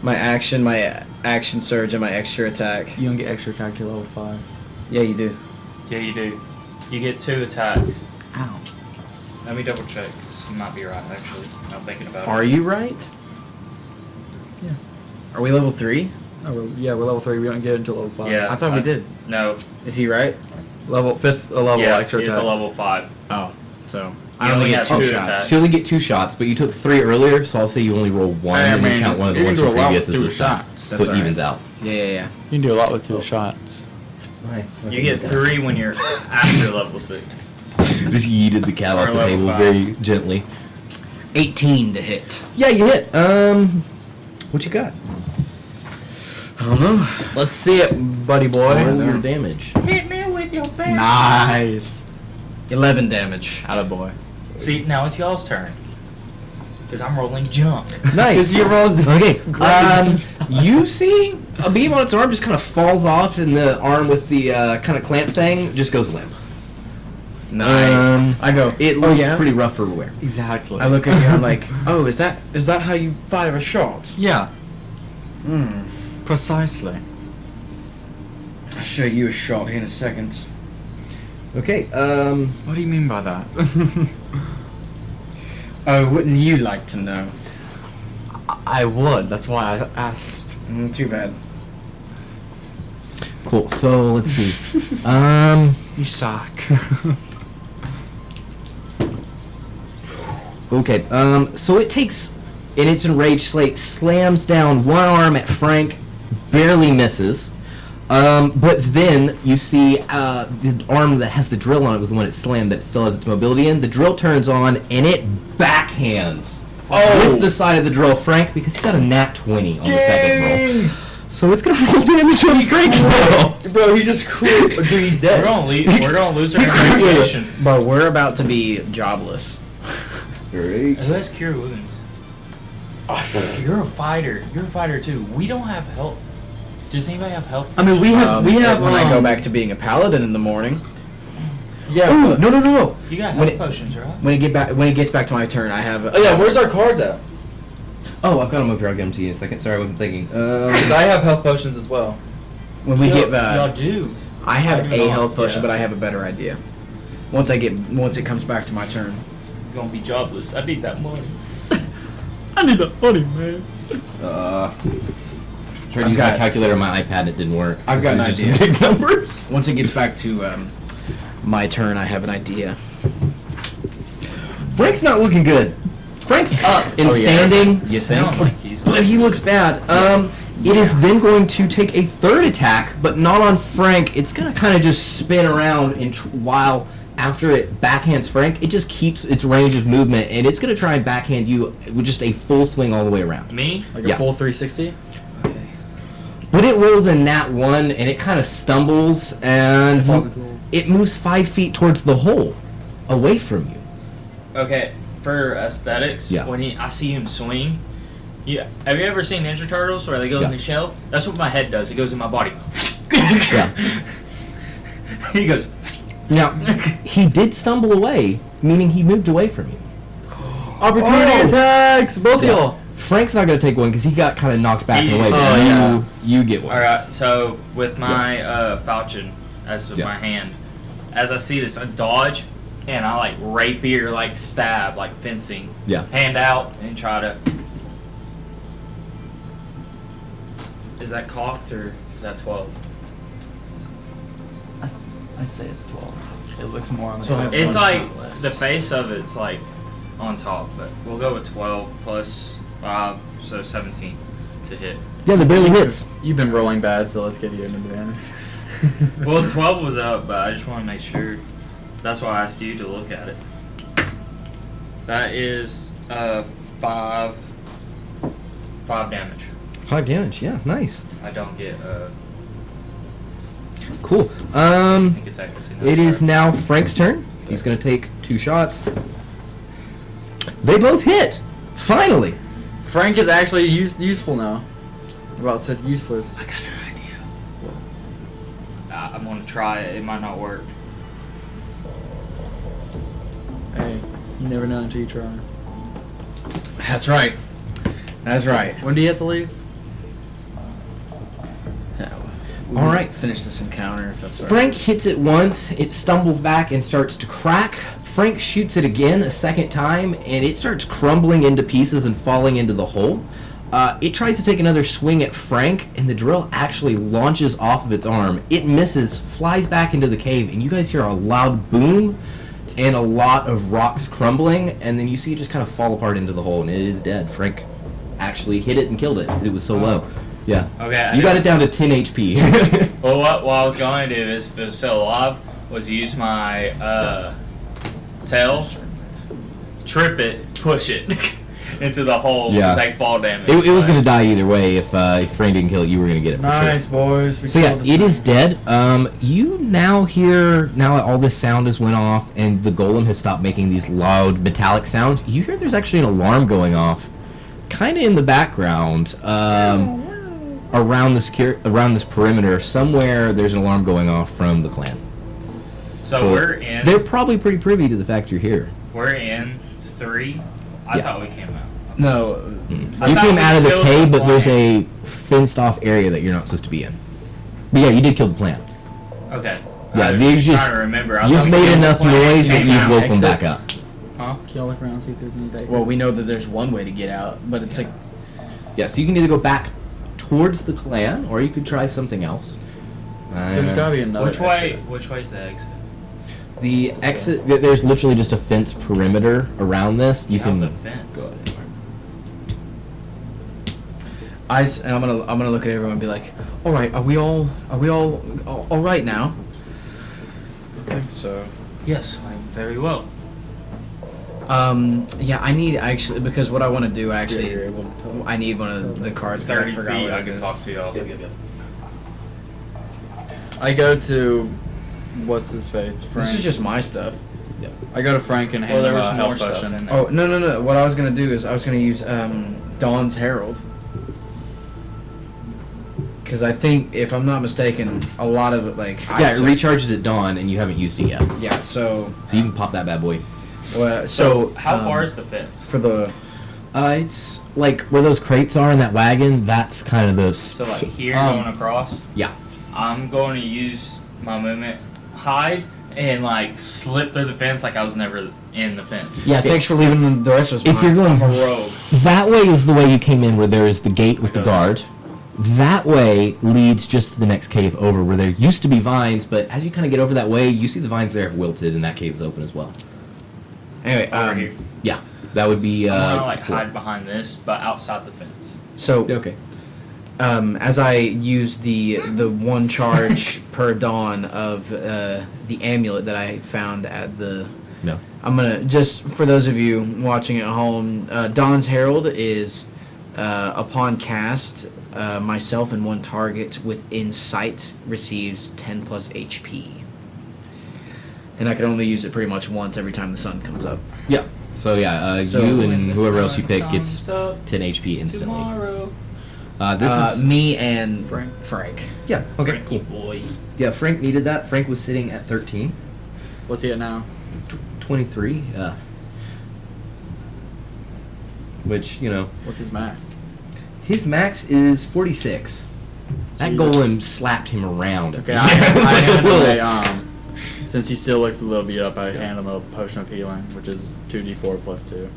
My action surge, and my extra attack. You don't get extra attack till level 5. Yeah, you do. Yeah, you do. You get 2 attacks. Ow. Let me double check. You might be right, actually. I'm thinking about Are it. you right? Yeah. Are we level 3? Oh, we're level 3. We don't get it until level 5. Yeah. I thought we did. No. Is he right? Level 5th level Yeah, extra it's attack. a level 5. Oh, so You I only only get have 2 2 shots. attacks. So you only get 2 shots, but you took 3 earlier, so I'll say you only roll 1 and then count one of the you ones can from do a lot previous with as 2 this time. shots. So That's it all evens right. out. Yeah. You can do a lot with 2 shots. You get 3 when you're after level 6. Just yeeted the cat Or off the level table 5. very gently. 18 to hit. Yeah, you hit. What you got? I don't know. Let's see it, buddy boy. Roll your damage. Nice. 11 damage. Atta boy. See, now it's y'all's turn. Because I'm rolling junk. Nice. 'Cause you rolled Okay. great. You see a beam on its arm just kind of falls off, and the arm with the kind of clamp thing just goes limp. Nice. I go. It Oh looks yeah. pretty rough for wear. Exactly. I look at you. I'm like, oh, is that how you fire a shot? Yeah, Hmm. precisely. I'll show you a shot here in a second. Okay. What do you mean by that? Oh, wouldn't you like to know? I would. That's why I asked. Too bad. Cool. So let's see. You suck. Okay. So it takes, in its enraged slate, slams down one arm at Frank, barely misses. But then you see the arm that has the drill on it was the one it slammed that it still has its mobility in. The drill turns on and it backhands with the side of the drill Frank because he got a nat 20 on the second roll. So it's gonna roll damage on Frank. Bro, he just quit. Dude, he's We're dead. gonna lose our investigation. But we're about to be jobless. Great. Who has cure wounds? You're a fighter. You're a fighter too. We don't have health. Does anybody have health? I mean, we have when I go back to being a paladin in the morning. Yeah. Oh, but- no. You got when health it- potions, right? When it gets back to my turn, I have. Oh yeah, where's our cards at? Oh, I've got them over here. I'll get them to you in a second. Sorry, I wasn't thinking. Because I have health potions as well. When we get Y'all back, do. I have I do a not, health potion, yeah. but I have a better idea. Once it comes back to my turn. You're gonna be jobless. I need that money. I need that money, man. Tried to use my calculator on my iPad and it didn't work. I've got an These are idea. some big numbers. Once it gets back to my turn, I have an idea. Frank's not looking good. Frank's up and Oh, yeah. standing, You Sound think? like he's but he looks bad. It is then going to take a third attack, but not on Frank. It's going to kind of just spin around and while after it backhands Frank, it just keeps its range of movement, and it's going to try and backhand you with just a full swing all the way around. me. Like Yeah. a full 360? But it rolls a nat 1, and it kind of stumbles, and It falls into the hole. it moves 5 feet towards the hole, away from you. Okay, for aesthetics, Yeah. when I see him swing, have you ever seen Ninja Turtles where they go Yeah. in the shell? That's what my head does. It goes in my body. Yeah. He goes. Now, he did stumble away, meaning he moved away from you. Opportunity attacks! Both of y'all! Frank's not going to take one because he got kind of knocked back He- away. But Oh, yeah. you get one. All right. So with my falchion as Yeah. my hand, as I see this, I dodge and I like rapier, like stab, like fencing. Yeah. Hand out and try to. Is that cocked or is that 12? I say it's 12. It looks more on the So I have It's one like shot left. the face of it's like on top, but we'll go with 12 plus 5, so 17 to to hit. Yeah, the barely hits. You've been rolling bad, so let's give you an advantage. Well, 12 was up, but I just want to make sure. That's why I asked you to look at it. That is 5 damage. 5 damage. Yeah, nice. I don't get Cool. sneak attack. It is now Frank's turn. He's going to take 2 shots. They both hit. Finally. Frank is actually useful now. About said useless. I got an idea. I'm gonna try it. It might not work. Hey, you never know until you try. That's right. That's right. When do you have to leave? All right. Finish this encounter if that's all right. Frank hits it once. It stumbles back and starts to crack. Frank shoots it again a second time, and it starts crumbling into pieces and falling into the hole. It tries to take another swing at Frank, and the drill actually launches off of its arm. It misses, flies back into the cave, and you guys hear a loud boom and a lot of rocks crumbling, and then you see it just kind of fall apart into the hole, and it is dead. Frank actually hit it and killed it because it was so low. Yeah. Okay. You got it down to 10 HP. Well, what I was going to do is, if it was still alive, was use my tail, trip it, push it into the hole, Yeah. to take fall damage. It was going to die either way. If Frank didn't kill it, you were going to get it for Nice, sure. boys. We So yeah, killed this it thing. is dead. You now hear, now that all this sound has went off and the golem has stopped making these loud metallic sounds, you hear there's actually an alarm going off kind of in the background. Around this perimeter, somewhere there's an alarm going off from the clan. So we're in. They're probably pretty privy to the fact you're here. We're in 3. I Yeah. thought we came out. No. I You thought came we out of the killed cave, the but there's plant. a fenced off area that you're not supposed to be in. But yeah, you did kill the plant. Okay. Yeah, I was these just just- trying to remember. I You've thought made we enough killed the plant noise that came you've out. woken back up. Huh? Can you look around and see if there's any exits? Well, we know that there's one way to get out, but it's like Yeah, so you can either go back towards the clan, or you could try something else. There's gotta be another Which way? exit. Which way's the exit? The exit. There's literally just a fence perimeter around this. You Out can the fence. go ahead. and I'm gonna look at everyone and be like, all right, are we all all right now? I think so. Yes, I'm very well. Yeah, I need actually because what I want to do Yeah, actually, you're able to tell. I need one of the cards. 'Cause 30 I forgot feet. what I it can is. talk to y'all. I go to what's his face? Frank. This is just my stuff. I go to Frank and Well, hand there him was a more health stuff potion. in there. Oh no! What I was gonna do is I was gonna use Dawn's Herald. Because I think, if I'm not mistaken, a lot of it, like... Yeah, it recharges at dawn, and you haven't used it yet. Yeah, so... So you can pop that bad boy. Well, So how far is the fence? For the... It's like where those crates are in that wagon. That's kind of the. So like here Um, going across. Yeah. I'm going to use my movement, hide, and like slip through the fence like I was never in the fence. Yeah, thanks for leaving the rest of us If you're behind. going I'm a rogue. that way is the way you came in, where there is the gate with the guard. That way leads just to the next cave over, where there used to be vines, but as you kind of get over that way, you see the vines there have wilted, and that cave is open as well. Anyway, Over here. Yeah, that would be. I'm gonna like four. hide behind this, but outside the fence. so... Okay. as I use the one charge per dawn of the amulet that I found at the... No. I'm gonna, just for those of you watching at home, Dawn's Herald is upon cast, myself and one target within sight receives 10 plus HP. And I can only use it pretty much once every time the sun comes up. Yeah. So yeah, So you when and the whoever else you sun pick gets comes up 10 HP instantly. tomorrow. This is Me and Frank. yeah. Okay. Frankie Cool. boy. Yeah, Frank needed that. Frank was sitting at 13. What's he at now? 23. Which, you know, What's his max? his max is 46. That you- golem slapped him around. Okay, I hand him a, since he still looks a little beat up, I hand him a potion of healing, which is 2d4 plus 2.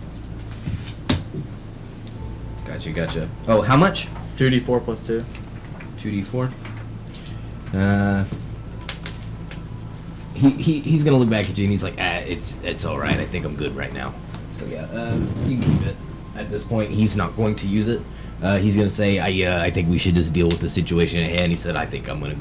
Gotcha. Oh, how much? 2d4 plus 2. 2d4. He's gonna look back at you and he's like, it's all right. I think I'm good right now. So yeah, you can keep it. At this point, he's not going to use it. He's gonna say, I think we should just deal with the situation at hand. He said, I think I'm gonna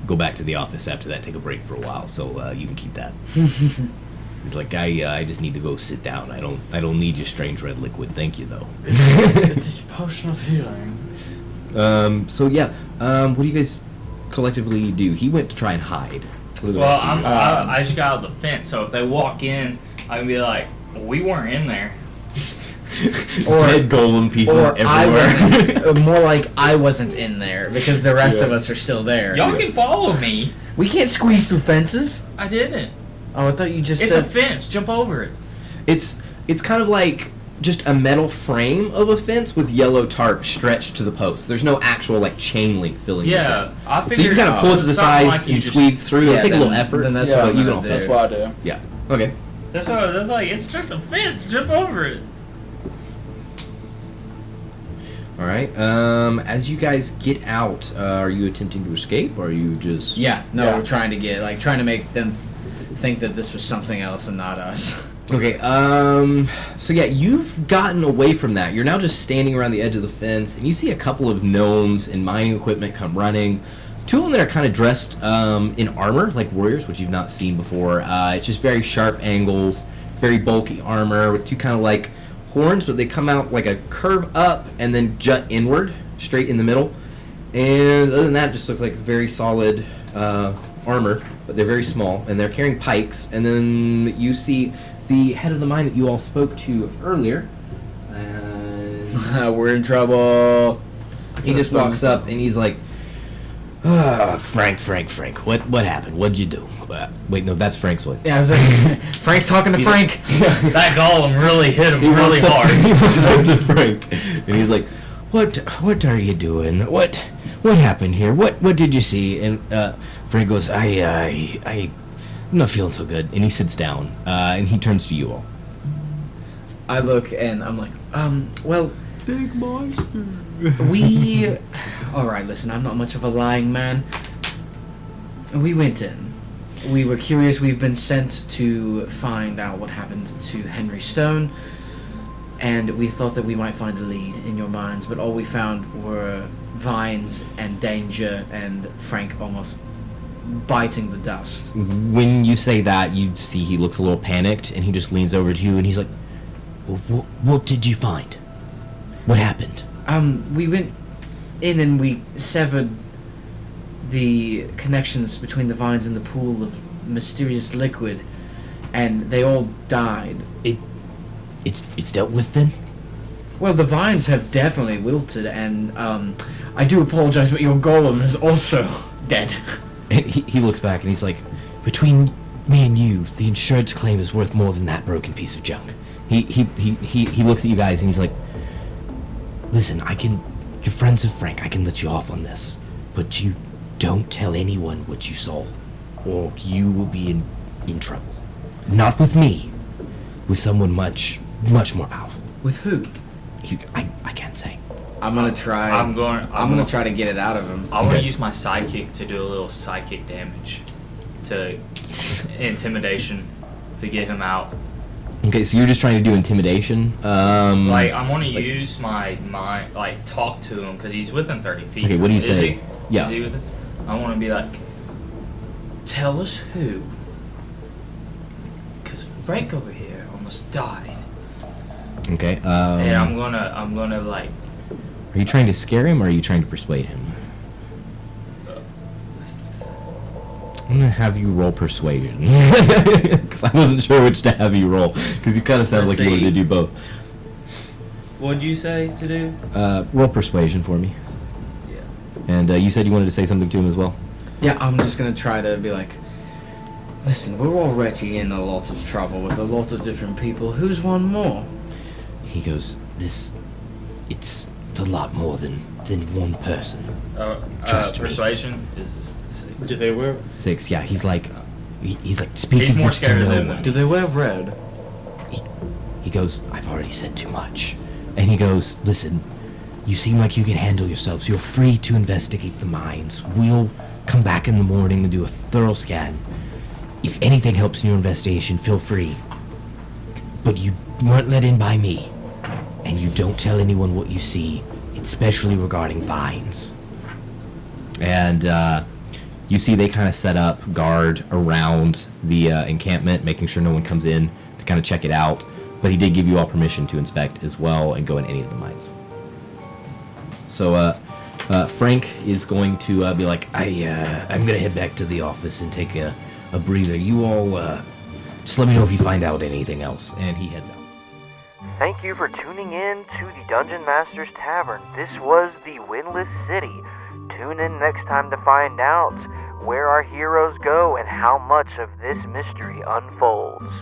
go back to the office after that, take a break for a while, so you can keep that. He's like, I just need to go sit down. I don't need your strange red liquid. Thank you though. It's a potion of healing. So yeah, what do you guys collectively do? He went to try and hide. What are the Well, rest of you? I just got out of the fence, so if they walk in, I can be like, we weren't in there. Or- dead golem pieces Or I everywhere. wasn't, more like I wasn't in there because the rest of us are still there. Y'all can follow me. We can't squeeze through fences. I didn't. Oh, I thought you just It's said. a fence. Jump over it. It's kind of like just a metal frame of a fence with yellow tarp stretched to the post. There's no actual like chain link filling this Yeah, in. I So you figured. can kind of pull it to the side, like you just- squeeze through. Yeah, It'll take a little then- effort. then that's but what you I'm can gonna all do. fit. That's what I do. Yeah. Okay. That's what. That's like. It's just a fence. Jump over it. All right. As you guys get out, are you attempting to escape, or are you just? Yeah, no, Yeah. we're trying to make them think that this was something else and not us. Okay. So yeah, you've gotten away from that. You're now just standing around the edge of the fence, and you see a couple of gnomes and mining equipment come running. Two of them that are kind of dressed in armor, like warriors, which you've not seen before. It's just very sharp angles, very bulky armor with two kind of like horns, but they come out like a curve up and then jut inward, straight in the middle. And other than that, it just looks like very solid armor, but they're very small, and they're carrying pikes. And then you see the head of the mine that you all spoke to earlier. And We're in trouble. he just walks up and he's like, Frank, what happened? What'd you do? Wait, no, that's Frank's voice. Yeah, I was like, Frank's talking to Frank. That golem really hit him He really walks up- hard. He walks up to Frank, and he's like, "What are you doing? What happened here? What did you see?" And Frank goes, I'm not feeling so good." And he sits down, and he turns to you all. I look and I'm like, well, Big monster. we. Alright, listen, I'm not much of a lying man. We went in. We were curious. We've been sent to find out what happened to Henry Stone. And we thought that we might find a lead in your minds, but all we found were vines and danger and Frank almost biting the dust. When you say that, you see he looks a little panicked, and he just leans over to you, and he's like, what did you find? What happened? We went in and we severed the connections between the vines and the pool of mysterious liquid, and they all died. It's dealt with then? Well, the vines have definitely wilted, and I do apologize, but your golem is also dead. And he looks back and he's like, between me and you, the insurance claim is worth more than that broken piece of junk. He looks at you guys and he's like, listen, you're friends of Frank, I can let you off on this, but you don't tell anyone what you saw, or you will be in trouble. Not with me, with someone much more powerful. With who? I can't say. I'm gonna try. I'm gonna try to get it out of him. I want to Okay. use my psychic to do a little psychic damage to intimidation to get him out. Okay, so you're just trying to do intimidation. Like I want to use my mind, like talk to him because he's within 30 feet. Okay, what do you Is say? He? Yeah. Is he within? I want to be like, tell us who, because Frank over here almost died, Okay. and I'm gonna like. Are you trying to scare him, or are you trying to persuade him? I'm gonna have you roll persuasion, because I wasn't sure which to have you roll, because you kind of sounded like Let's you wanted to see. do both. What'd you say to do? Roll persuasion for me. Yeah. And you said you wanted to say something to him as well. Yeah, I'm just gonna try to be like, listen, we're already in a lot of trouble with a lot of different people. Who's one more? He goes, it's a lot more than one person. Trust me. Persuasion is 6. Do they wear? 6, yeah. He's like, he's like speaking He's more this to scared of no them one. than- Do they wear red? He goes, I've already said too much. And he goes, listen, you seem like you can handle yourselves. You're free to investigate the mines. We'll come back in the morning and do a thorough scan. If anything helps in your investigation, feel free. But you weren't let in by me. And you don't tell anyone what you see especially regarding vines. And you see they kind of set up guard around the encampment, making sure no one comes in to kind of check it out. But he did give you all permission to inspect as well and go in any of the mines. So Frank is going to be like, I'm going to head back to the office and take a breather. You all just let me know if you find out anything else. And he heads out. Thank you for tuning in to the Dungeon Master's Tavern. This was the Windless City. Tune in next time to find out where our heroes go and how much of this mystery unfolds.